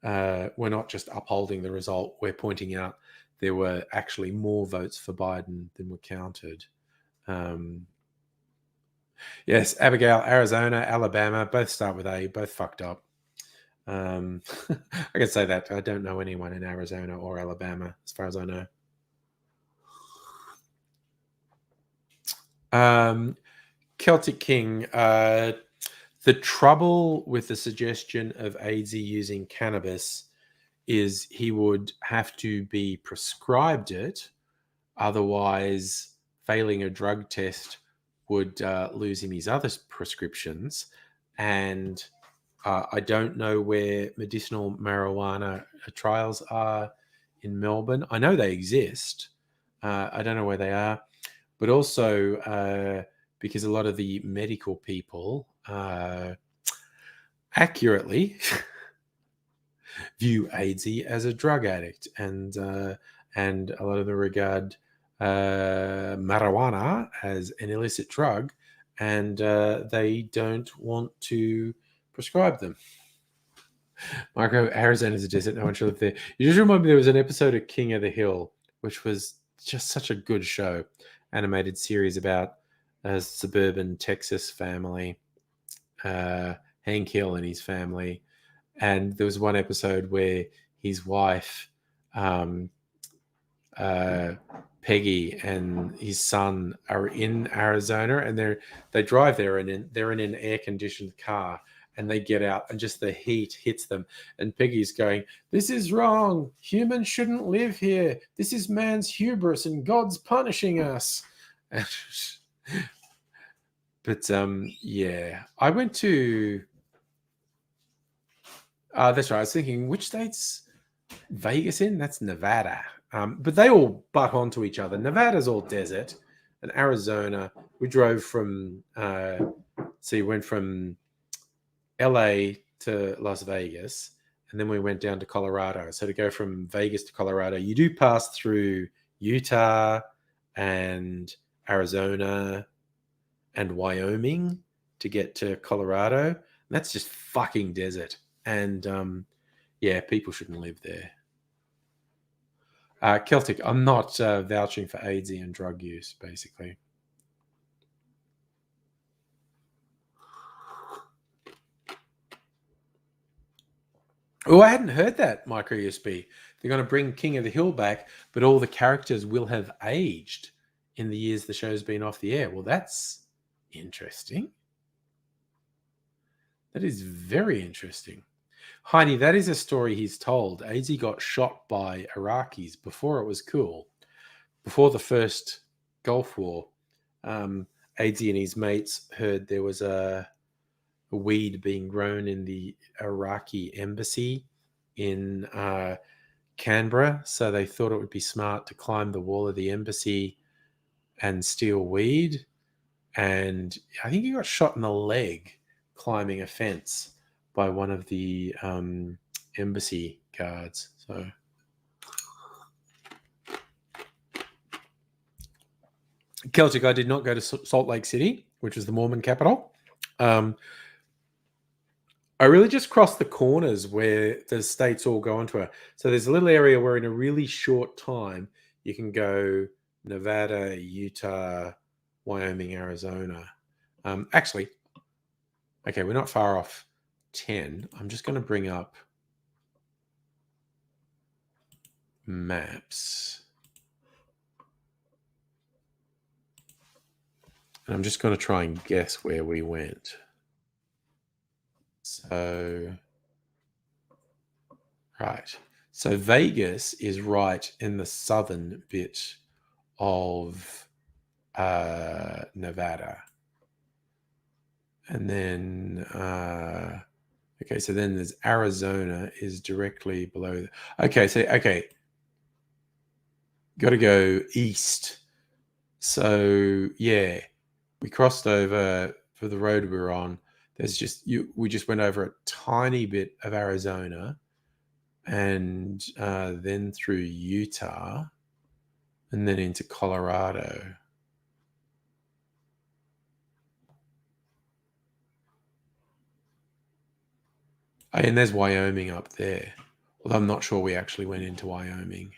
we're not just upholding the result. We're pointing out there were actually more votes for Biden than were counted. Yes, Abigail, Arizona, Alabama, both start with A, both fucked up. I can say that. I don't know anyone in Arizona or Alabama, as far as I know. Celtic King, the trouble with the suggestion of AZ using cannabis is he would have to be prescribed it. Otherwise, failing a drug test would lose him his other prescriptions. And I don't know where medicinal marijuana trials are in Melbourne. I know they exist. I don't know where they are. But also because a lot of the medical people accurately view AIDS as a drug addict, and a lot of them regard marijuana as an illicit drug, and they don't want to prescribe them. Marco, Arizona's a desert. No one should live there. You just remind me there was an episode of King of the Hill, which was just such a good show, animated series about a suburban Texas family, Hank Hill and his family. And there was one episode where his wife, Peggy, and his son are in Arizona, and they drive there, and they're in an air-conditioned car, and they get out, and just the heat hits them. And Peggy's going, "This is wrong. Humans shouldn't live here. This is man's hubris, and God's punishing us." But yeah, I went to. That's right. I was thinking, which state's Vegas in? That's Nevada. But they all butt onto each other. Nevada's all desert, and Arizona. We drove from. So you went from LA to Las Vegas, and then we went down to Colorado. So to go from Vegas to Colorado, you do pass through Utah and Arizona and Wyoming to get to Colorado. And that's just fucking desert. And yeah, people shouldn't live there. Celtic, I'm not vouching for AIDS and drug use, basically. Oh, I hadn't heard that, micro USB. They're going to bring King of the Hill back, but all the characters will have aged in the years the show's been off the air. Well, that's interesting. That is very interesting. Heine, that is a story he's told. AZ got shot by Iraqis before it was cool. Before the first Gulf War, AZ and his mates heard there was a weed being grown in the Iraqi embassy in Canberra. So they thought it would be smart to climb the wall of the embassy and steal weed. And I think he got shot in the leg climbing a fence by one of the embassy guards. So Celtic, I did not go to Salt Lake City, which was the Mormon capital. I really just crossed the corners where the states all go onto it. So there's a little area where in a really short time you can go Nevada, Utah, Wyoming, Arizona. Actually, okay, we're not far off 10. I'm just going to bring up maps. And I'm just going to try and guess where we went. So, right. So Vegas is right in the southern bit of Nevada. And then, okay, so then there's Arizona is directly below. Okay. Got to go east. So, yeah, we crossed over for the road we were on. We just went over a tiny bit of Arizona and then through Utah and then into Colorado. And there's Wyoming up there. Although I'm not sure we actually went into Wyoming.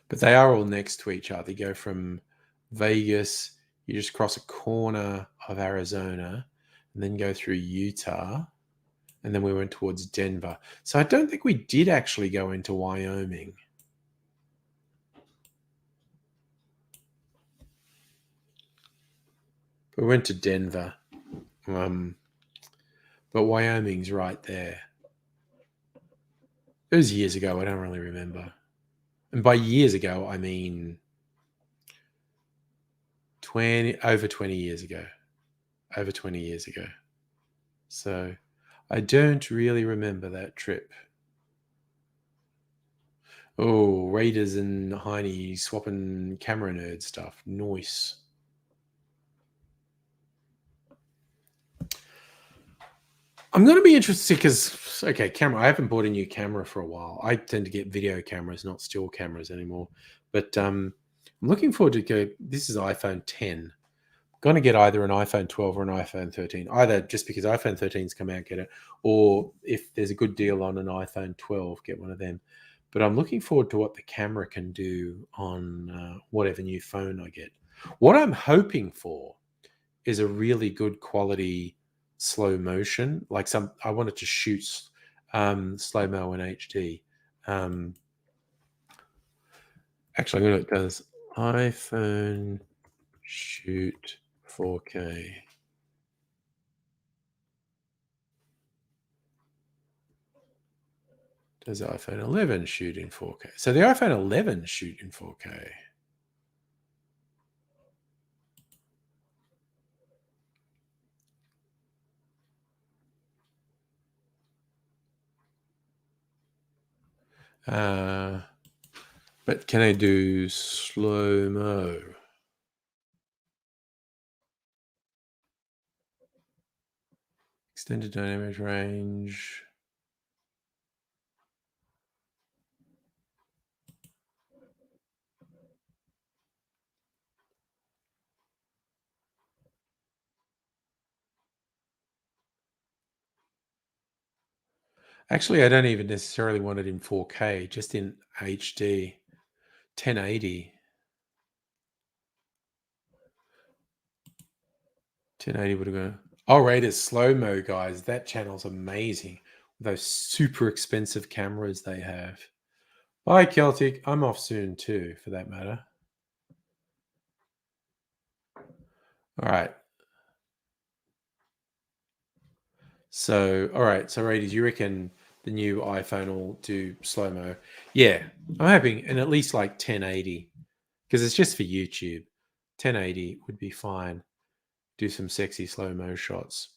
But they are all next to each other. You go from Vegas, you just cross a corner of Arizona, and then go through Utah, and then we went towards Denver. So I don't think we did actually go into Wyoming. We went to Denver. But Wyoming's right there. It was years ago. I don't really remember. And by years ago, I mean over 20 years ago. Over 20 years ago. So I don't really remember that trip. Oh, Raiders and Heine swapping camera nerd stuff. Nice. I'm going to be interested because, okay, camera. I haven't bought a new camera for a while. I tend to get video cameras, not still cameras anymore. But I'm looking forward to go. This is iPhone 10. I'm going to get either an iPhone 12 or an iPhone 13. Either just because iPhone 13's come out, get it, or if there's a good deal on an iPhone 12, get one of them. But I'm looking forward to what the camera can do on whatever new phone I get. What I'm hoping for is a really good quality slow motion. Like I wanted to shoot slow mo in HD. Actually, I'm going to does iPhone shoot 4K. Does the iPhone 11 shoot in 4K? So the iPhone 11 shoot in 4K. But can I do slow-mo? Extended dynamic range. Actually, I don't even necessarily want it in 4K, just in HD. 1080. 1080 would have gone. Oh, Raiders slow-mo, guys. That channel's amazing. Those super expensive cameras they have. Bye, Celtic. I'm off soon too, for that matter. All right. So, all right. So, Raiders, you reckon the new iPhone will do slow-mo? Yeah, I'm hoping, and at least like 1080, because it's just for YouTube. 1080 would be fine. Do some sexy slow-mo shots.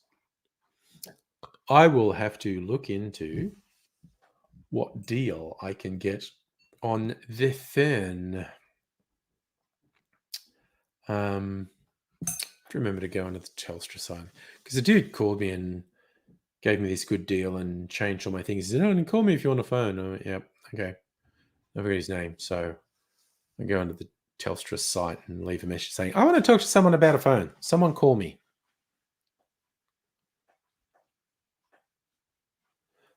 I will have to look into what deal I can get on the phone. To remember to go onto the Telstra side, because the dude called me and gave me this good deal and changed all my things. He said, "Oh, and call me if you want a phone." I went, "Yep, okay." I forgot his name, so I go onto the Telstra site and leave a message saying, "I want to talk to someone about a phone. Someone call me."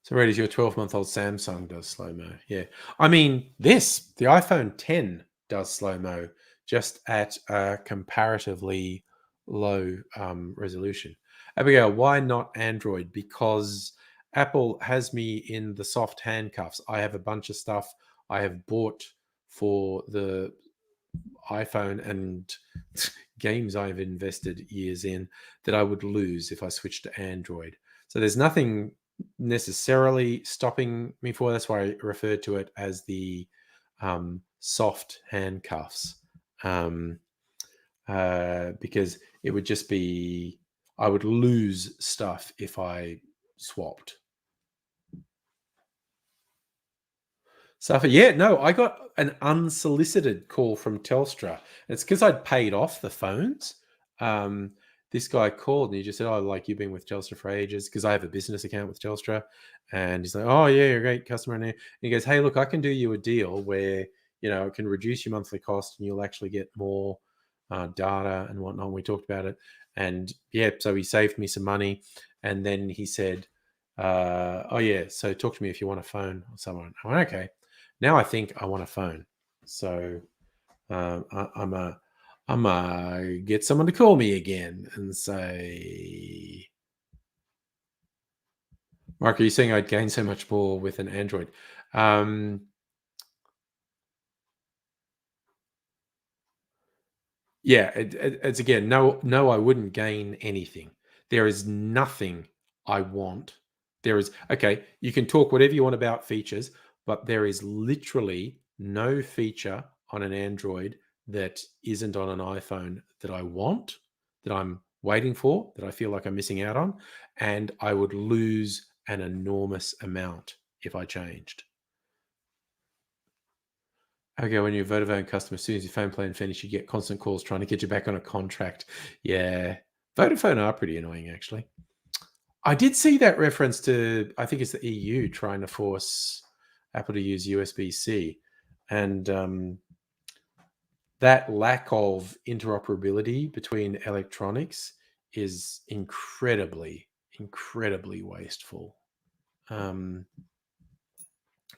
So, Reddy's your 12-month-old Samsung does slow mo. Yeah. I mean, the iPhone 10 does slow mo, just at a comparatively low resolution. Abigail, why not Android? Because Apple has me in the soft handcuffs. I have a bunch of stuff I have bought for the iPhone and games I've invested years in that I would lose if I switched to Android. So there's nothing necessarily stopping me for. That's why I referred to it as the soft handcuffs, um, because it would just be I would lose stuff if I swapped. Suffer. Yeah, no, I got an unsolicited call from Telstra. It's because I'd paid off the phones. Um, this guy called and he just said, "Oh, like you've been with Telstra for ages," because I have a business account with Telstra. And he's like, "Oh, yeah, you're a great customer." And he goes, "Hey, look, I can do you a deal where it can reduce your monthly cost and you'll actually get more data and whatnot." We talked about it, and yeah, so he saved me some money. And then he said, "Oh yeah, so talk to me if you want a phone or someone." I went, "Okay." Now I think I want a phone. So I'm a get someone to call me again and say, "Mark, are you saying I'd gain so much more with an Android?" Um, Yeah, it's again, no, no, I wouldn't gain anything. There is nothing I want. There is okay, you can talk whatever you want about features, but there is literally no feature on an Android that isn't on an iPhone that I want, that I'm waiting for, that I feel like I'm missing out on, and I would lose an enormous amount if I changed. Okay, when you're a Vodafone customer, as soon as your phone plan finishes, you get constant calls trying to get you back on a contract. Yeah. Vodafone are pretty annoying, actually. I did see that reference to, I think it's the EU trying to force Apple to use USB-C. And that lack of interoperability between electronics is incredibly, incredibly wasteful. Um,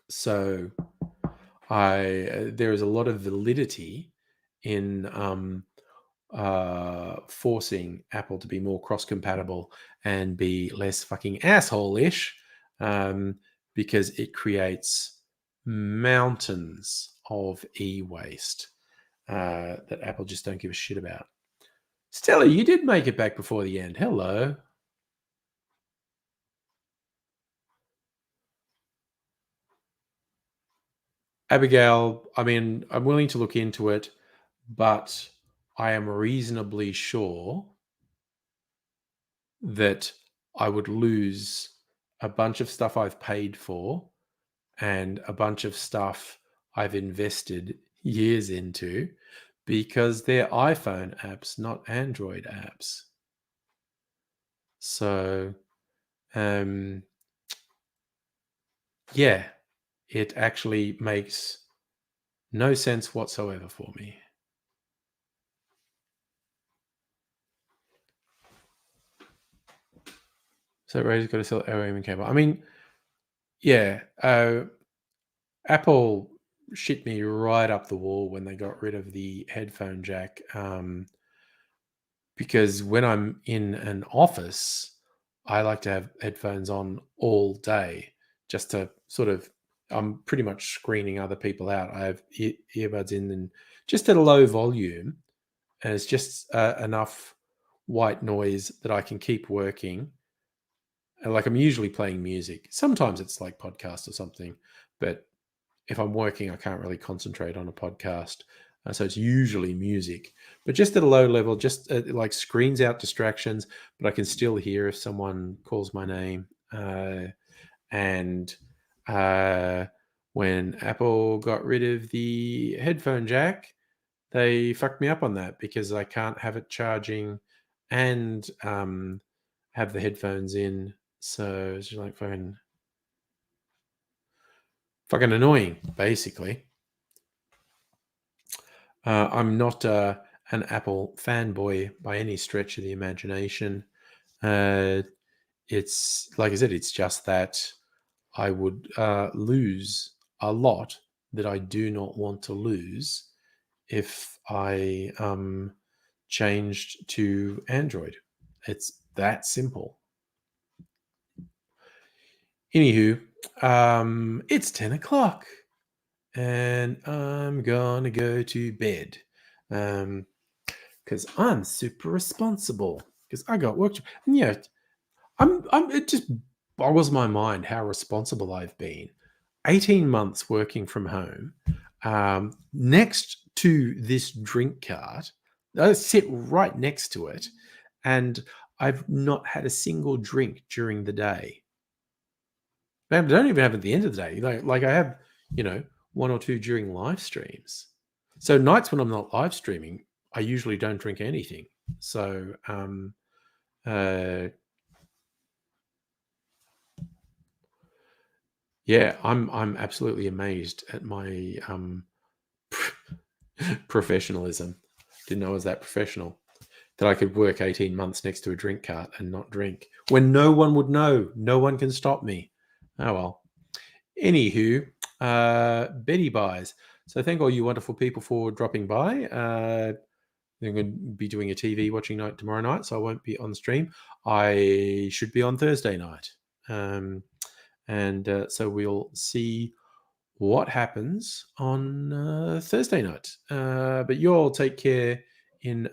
so there is a lot of validity in forcing Apple to be more cross-compatible and be less fucking asshole-ish, because it creates mountains of e-waste that Apple just don't give a shit about. Stella, you did make it back before the end. Hello. Abigail, I mean, I'm willing to look into it, but I am reasonably sure that I would lose a bunch of stuff I've paid for and a bunch of stuff I've invested years into because they're iPhone apps, not Android apps. So, um, yeah, it actually makes no sense whatsoever for me. So Ray's got to sell OEM cable. I mean, yeah, Apple shit me right up the wall when they got rid of the headphone jack. Because when I'm in an office, I like to have headphones on all day just to sort of, I'm pretty much screening other people out. I have earbuds in and just at a low volume, and it's just enough white noise that I can keep working. And like I'm usually playing music. Sometimes it's like podcast or something, but if I'm working, I can't really concentrate on a podcast. So it's usually music, but just at a low level, just like screens out distractions, but I can still hear if someone calls my name. And uh, when Apple got rid of the headphone jack, they fucked me up on that because I can't have it charging and have the headphones in. So it's just like fucking annoying, basically. I'm not an Apple fanboy by any stretch of the imagination. Uh, it's like I said, it's just that I would lose a lot that I do not want to lose if I changed to Android. It's that simple. Anywho, it's 10 o'clock and I'm gonna go to bed. Because I'm super responsible. Because I got work. And yeah, it just boggles my mind how responsible I've been. 18 months working from home, next to this drink cart. I sit right next to it, and I've not had a single drink during the day. I don't even have it at the end of the day. Like I have, one or two during live streams. So nights when I'm not live streaming, I usually don't drink anything. So yeah, I'm absolutely amazed at my professionalism. Didn't know I was that professional. That I could work 18 months next to a drink cart and not drink when no one would know. No one can stop me. Oh well. Anywho, Betty buys. So thank all you wonderful people for dropping by. I'm going to be doing a TV watching night tomorrow night, so I won't be on stream. I should be on Thursday night. And so we'll see what happens on Thursday night. But you all take care in